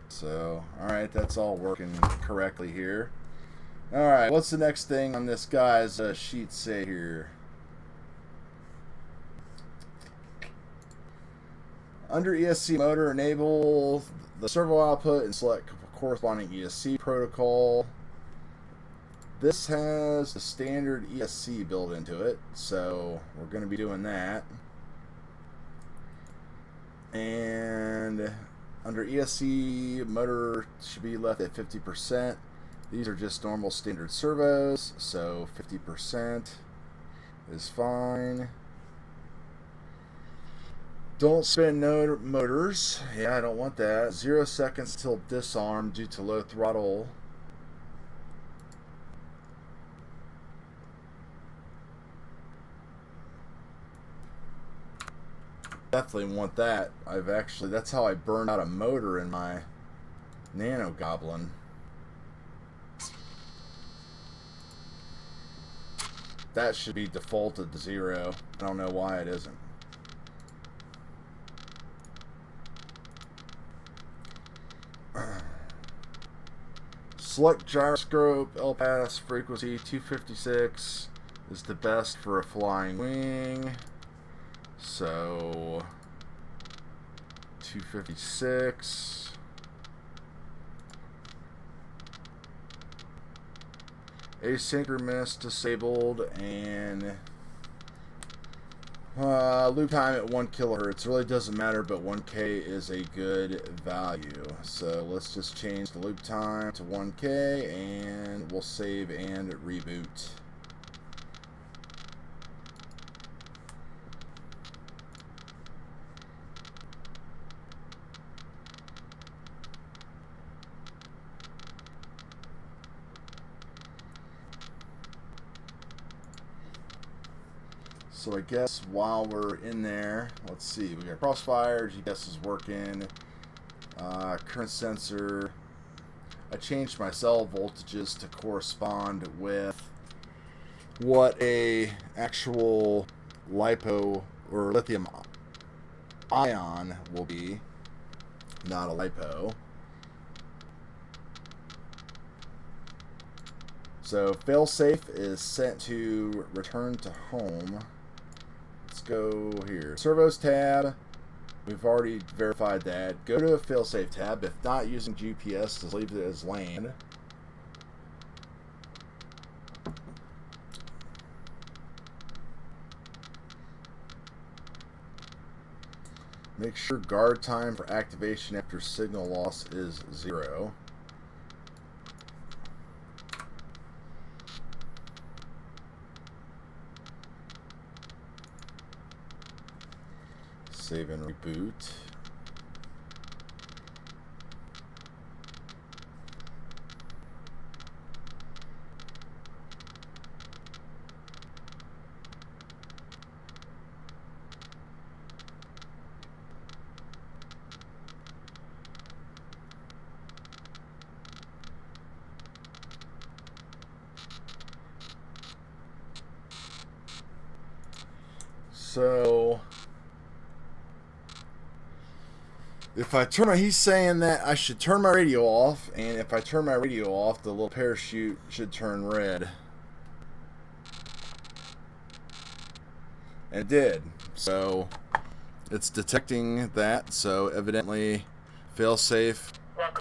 A: So, alright, that's all working correctly here. Alright, what's the next thing on this guy's sheet say here? Under ESC motor, enable the servo output and select corresponding ESC protocol. This has the standard ESC built into it, so we're going to be doing that. And under ESC, motor should be left at 50%. These are just normal standard servos, so 50% is fine. Don't spin motors. Yeah, I don't want that. 0 seconds till disarm due to low throttle. Definitely want that. That's how I burned out a motor in my NANO GOBLIN. That should be defaulted to 0. I don't know why it isn't. Select gyroscope, LPass frequency 256 is the best for a flying wing. So 256. Asynchronous disabled, and loop time at 1 kilohertz. Really doesn't matter, but 1K is a good value. So let's just change the loop time to 1K, and we'll save and reboot. So I guess while we're in there, let's see, we got crossfire, GPS is working, current sensor. I changed my cell voltages to correspond with what a actual LiPo or lithium ion will be, not a LiPo. So failsafe is set to return to home. Go here. Servos tab. We've already verified that. Go to a failsafe tab. If not using GPS, just leave it as land. Make sure guard time for activation after signal loss is 0. Save and reboot. So if I turn he's saying that I should turn my radio off, and if I turn my radio off, the little parachute should turn red. And it did. So it's detecting that, so evidently failsafe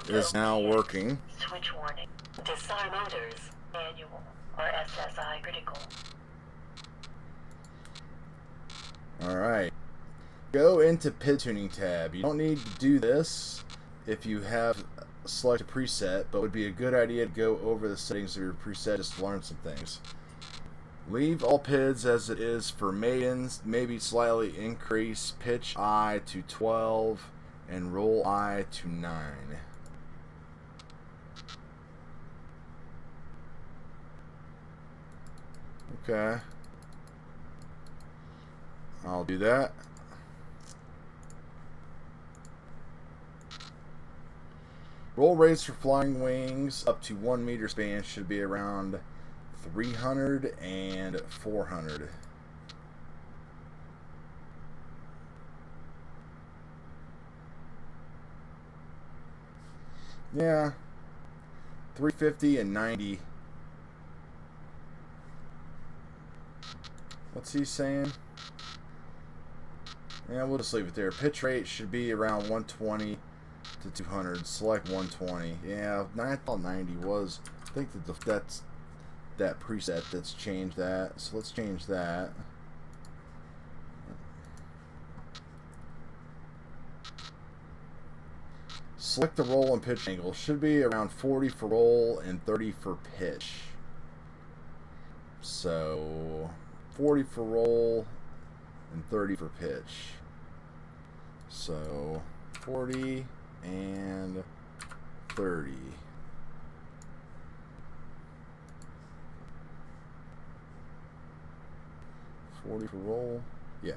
A: is now working.
B: Switch warning. Disarm motors. Manual or SSI critical.
A: Alright. Go into PID tuning tab. You don't need to do this if you have selected a preset, but it would be a good idea to go over the settings of your preset just to learn some things. Leave all PIDs as it is for maidens. Maybe slightly increase pitch I to 12 and roll I to 9. Okay. I'll do that. Roll rates for flying wings up to 1 meter span should be around 300 and 400. Yeah, 350 and 90. What's he saying? Yeah, we'll just leave it there. Pitch rate should be around 120 to 200. Select 120. Yeah, I thought 90 was. I think that's that preset that's changed that. So let's change that. Select the roll and pitch angle. Should be around 40 for roll and 30 for pitch. So 40 for roll and 30 for pitch. So 40 and 30. $40 for roll. Yeah.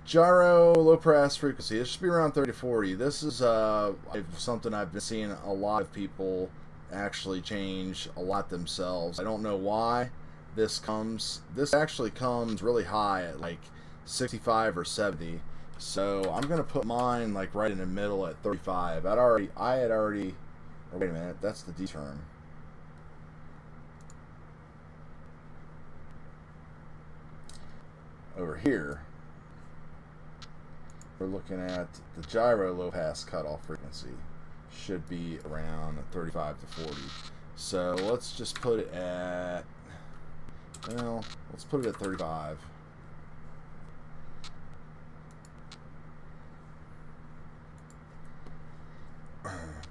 A: Gyro low pass frequency. This should be around 30 to 40. This is something I've been seeing a lot of people actually change a lot themselves. I don't know why this comes. This actually comes really high at like 65 or 70. So I'm gonna put mine like right in the middle at 35. I had already. Oh, wait a minute. That's the D term. Over here, we're looking at the gyro low pass cutoff frequency. Should be around 35 to 40. So let's just put it at, well, let's put it at 35.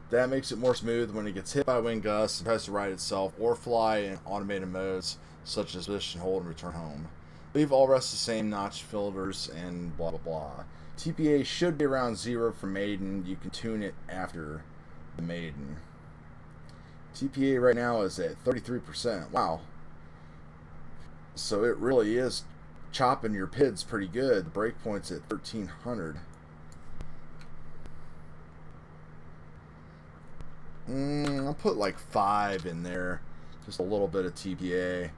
A: That makes it more smooth when it gets hit by wind gusts and tries to right itself or fly in automated modes such as position, hold, and return home. Leave all rest the same, notch filters, and blah blah blah. TPA should be around 0 for maiden. You can tune it after the maiden. TPA right now is at 33%. Wow. So it really is chopping your PIDs pretty good. The breakpoint's at 1300. I'll put like 5 in there. Just a little bit of TPA.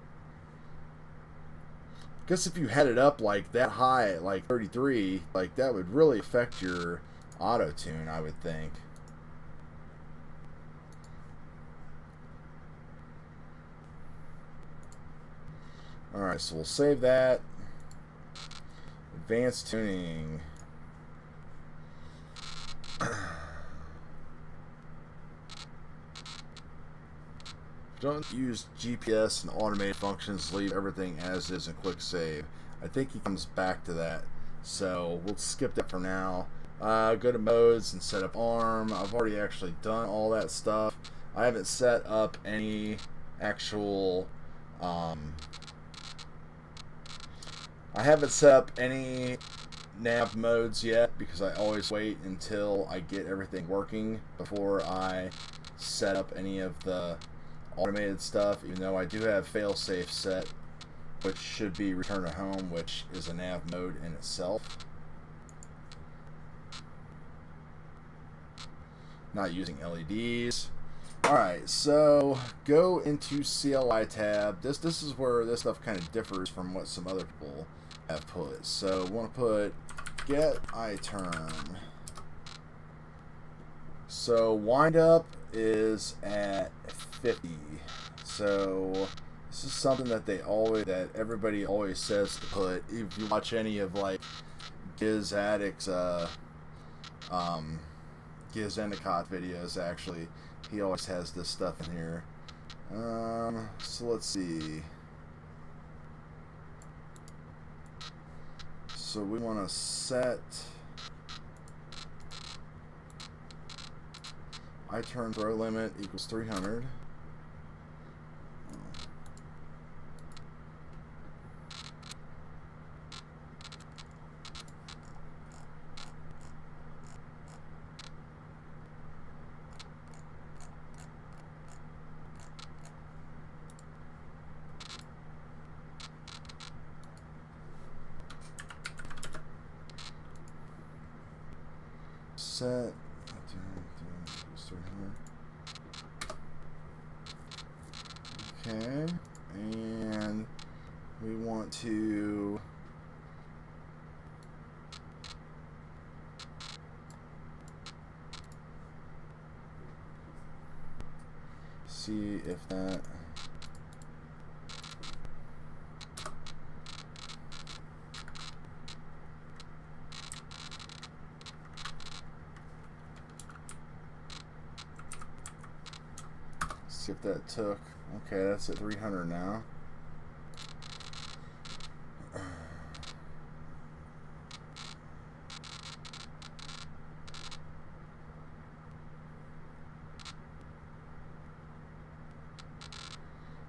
A: Guess if you had it up like that high at like 33, like that would really affect your auto tune, I would think. Alright, so we'll save that. Advanced tuning. Don't use GPS and automated functions. Leave everything as is and click save. I think he comes back to that, so we'll skip that for now. Go to modes and set up ARM. I've already actually done all that stuff. I haven't set up any actual I haven't set up any nav modes yet because I always wait until I get everything working before I set up any of the automated stuff, even though I do have failsafe set, which should be return to home, which is a nav mode in itself. Not using LEDs. Alright, so go into CLI tab. This is where this stuff kind of differs from what some other people have put. So we want to put get iTerm. So wind up is at 50. So this is something that everybody always says to put. If you watch any of like Giz Addict's Giz Endicott videos, actually, he always has this stuff in here. So let's see. So we want to set iTerm throw limit equals 300. Set 300. Okay, and we want to see if that see if that took. Okay, that's at 300 now.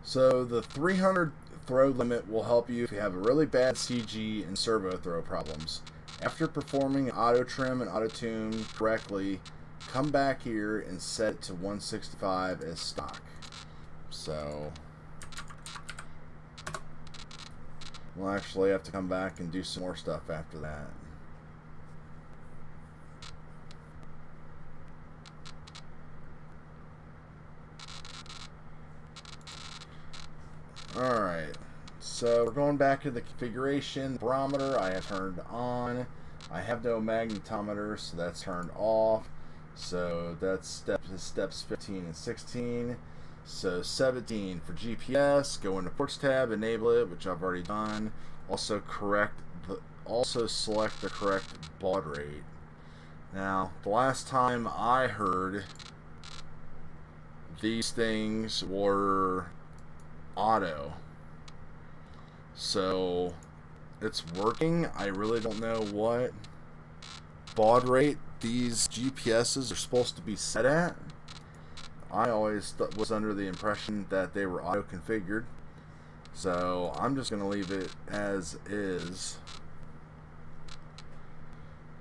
A: So the 300 throw limit will help you if you have a really bad CG and servo throw problems. After performing auto trim and auto tune correctly, come back here and set it to 165 as stock. So we'll actually have to come back and do some more stuff after that. Alright, so we're going back to the configuration. Barometer I have turned on. I have no magnetometer, so that's turned off. So that's steps 15 and 16. So 17 for GPS, go into ports tab, enable it, which I've already done. Also select the correct baud rate. Now, the last time I heard, these things were auto. So it's working. I really don't know what baud rate these GPSs are supposed to be set at. I always was under the impression that they were auto configured, so I'm just going to leave it as is.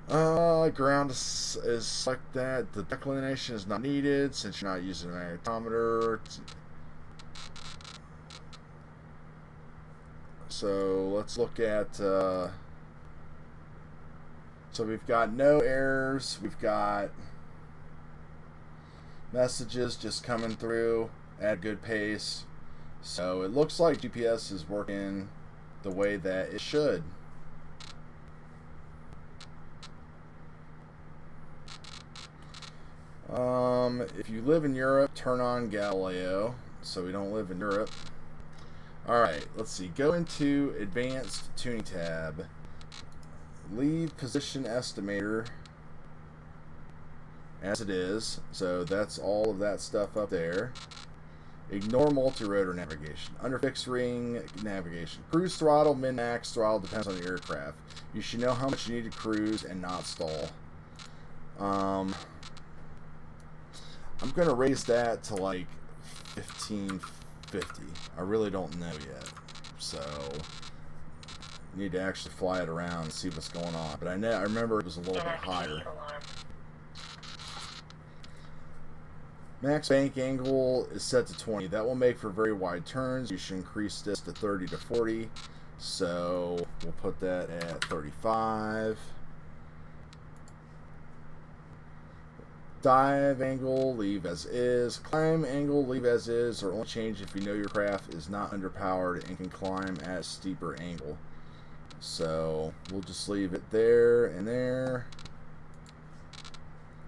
A: Ground is like that. The declination is not needed since you're not using a magnetometer. So let's look at so we've got no errors, we've got messages just coming through at good pace. So it looks like GPS is working the way that it should. If you live in Europe, turn on Galileo. So we don't live in Europe. Alright, let's see. Go into Advanced Tuning tab. Leave Position Estimator as it is. So that's all of that stuff up there. Ignore multi-rotor navigation. Under fixed ring navigation. Cruise throttle, min-max throttle depends on the aircraft. You should know how much you need to cruise and not stall. I'm going to raise that to like 1550. I really don't know yet. So need to actually fly it around and see what's going on. But I remember it was a little bit higher.
B: alarm.
A: Max bank angle is set to 20. That will make for very wide turns. You should increase this to 30 to 40. So we'll put that at 35. Dive angle, leave as is. Climb angle, leave as is, or only change if you know your craft is not underpowered and can climb at a steeper angle. So we'll just leave it there and there.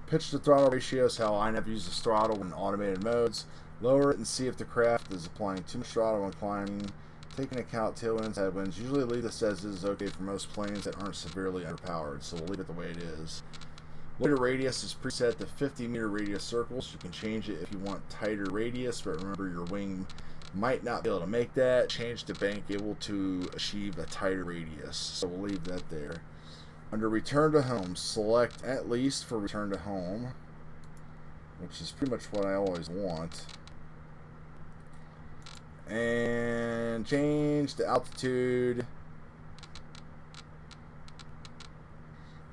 A: Pitch to throttle ratio is how INAV uses throttle in automated modes. Lower it and see if the craft is applying too much throttle when climbing. Take into account tailwinds, headwinds. Usually leave this as is okay for most planes that aren't severely underpowered, so we'll leave it the way it is. Loiter radius is preset to 50-meter radius circles. You can change it if you want tighter radius, but remember your wing might not be able to make that. Change to bank able to achieve a tighter radius, so we'll leave that there. Under return to home, select at least for return to home, which is pretty much what I always want. And change the altitude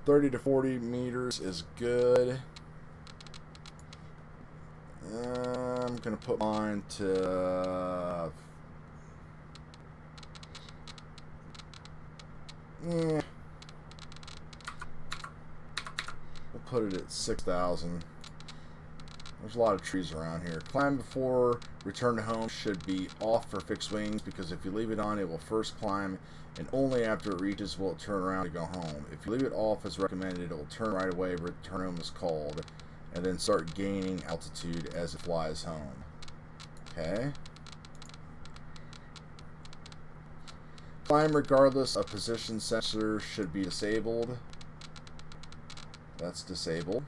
A: 30 to 40 meters is good. I'm gonna put mine to we'll put it at 6,000. There's a lot of trees around here. Climb before return to home should be off for fixed wings, because if you leave it on, it will first climb, and only after it reaches will it turn around to go home. If you leave it off as recommended, it will turn right away, return home is called, and then start gaining altitude as it flies home. Okay. Climb regardless of position sensor should be disabled. That's disabled.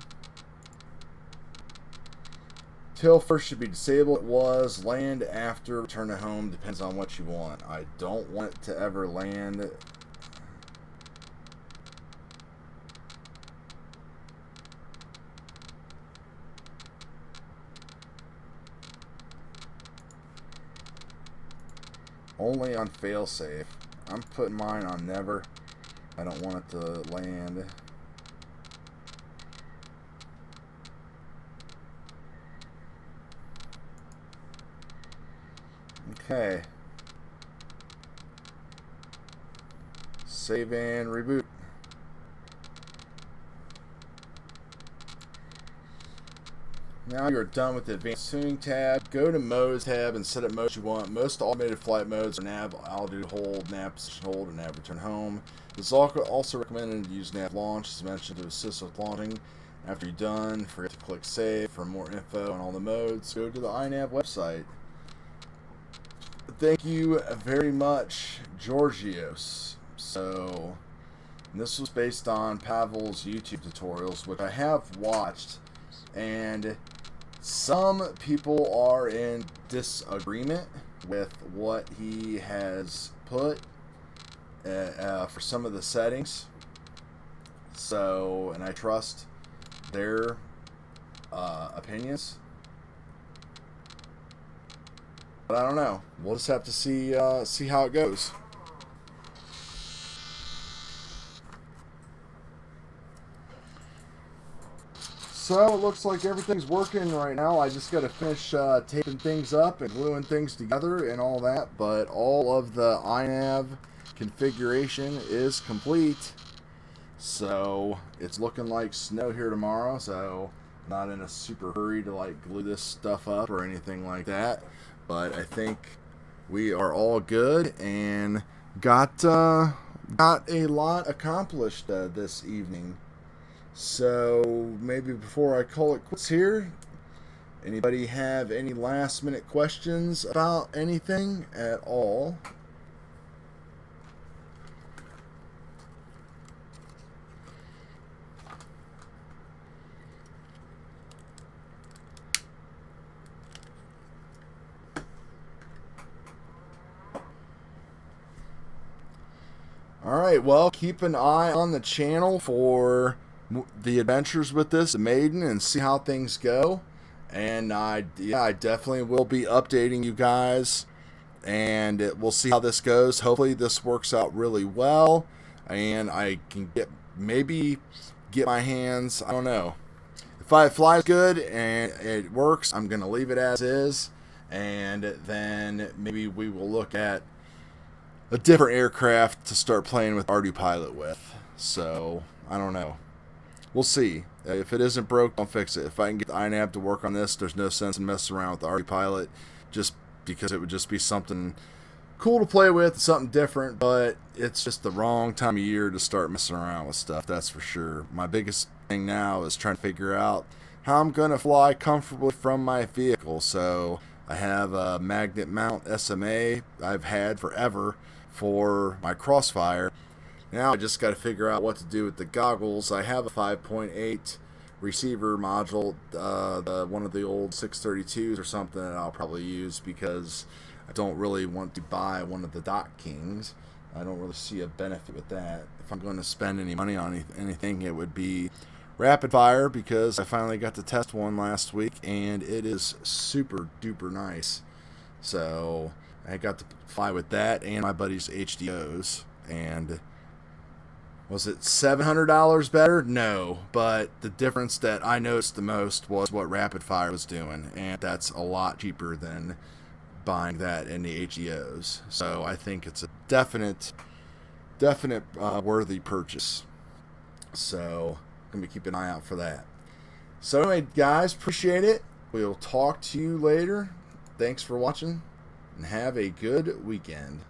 A: Tail first should be disabled. It was. Land after return to home depends on what you want. I don't want it to ever land. Only on failsafe. I'm putting mine on never. I don't want it to land. Okay. Save and reboot. Now you're done with the advanced tuning tab. Go to modes tab and set up modes you want. Most automated flight modes are nav, altitude hold, nav position hold, and nav return home. It's also recommended to use nav launch, as mentioned, to assist with launching. After you're done, forget to click save. For more info on all the modes, go to the INAV website. Thank you very much, Georgios. So, this was based on Pavel's YouTube tutorials, which I have watched, and some people are in disagreement with what he has put for some of the settings. So, and I trust their opinions. But I don't know. We'll just have to see how it goes. So it looks like everything's working right now. I just got to finish taping things up and gluing things together and all that. But all of the INAV configuration is complete. So it's looking like snow here tomorrow. So not in a super hurry to like glue this stuff up or anything like that. But I think we are all good and got a lot accomplished this evening. So maybe before I call it quits here, anybody have any last minute questions about anything at all? Alright, well, keep an eye on the channel for the adventures with this maiden and see how things go. And I definitely will be updating you guys and we'll see how this goes. Hopefully this works out really well, and I can maybe get my hands, I don't know. If it flies good and it works, I'm going to leave it as is, and then maybe we will look at a different aircraft to start playing with ARDUPilot with. So, I don't know. We'll see. If it isn't broke, don't fix it. If I can get the INAV to work on this, there's no sense in messing around with the ARDUPilot, just because it would just be something cool to play with, something different, but it's just the wrong time of year to start messing around with stuff, that's for sure. My biggest thing now is trying to figure out how I'm going to fly comfortably from my vehicle. So I have a magnet mount SMA I've had forever for my Crossfire. Now I just got to figure out what to do with the goggles. I have a 5.8 receiver module, one of the old 632s or something that I'll probably use, because I don't really want to buy one of the Dot Kings. I don't really see a benefit with that. If I'm going to spend any money on anything, it would be rapid fire, because I finally got to test one last week and it is super duper nice. So I got to fly with that and my buddy's HDOs, and was it $700 better? No, but the difference that I noticed the most was what rapid fire was doing, and that's a lot cheaper than buying that in the HEOs. So I think it's a definite worthy purchase. So I'm gonna keep an eye out for that. So anyway, guys, appreciate it. We'll talk to you later. Thanks for watching, and have a good weekend.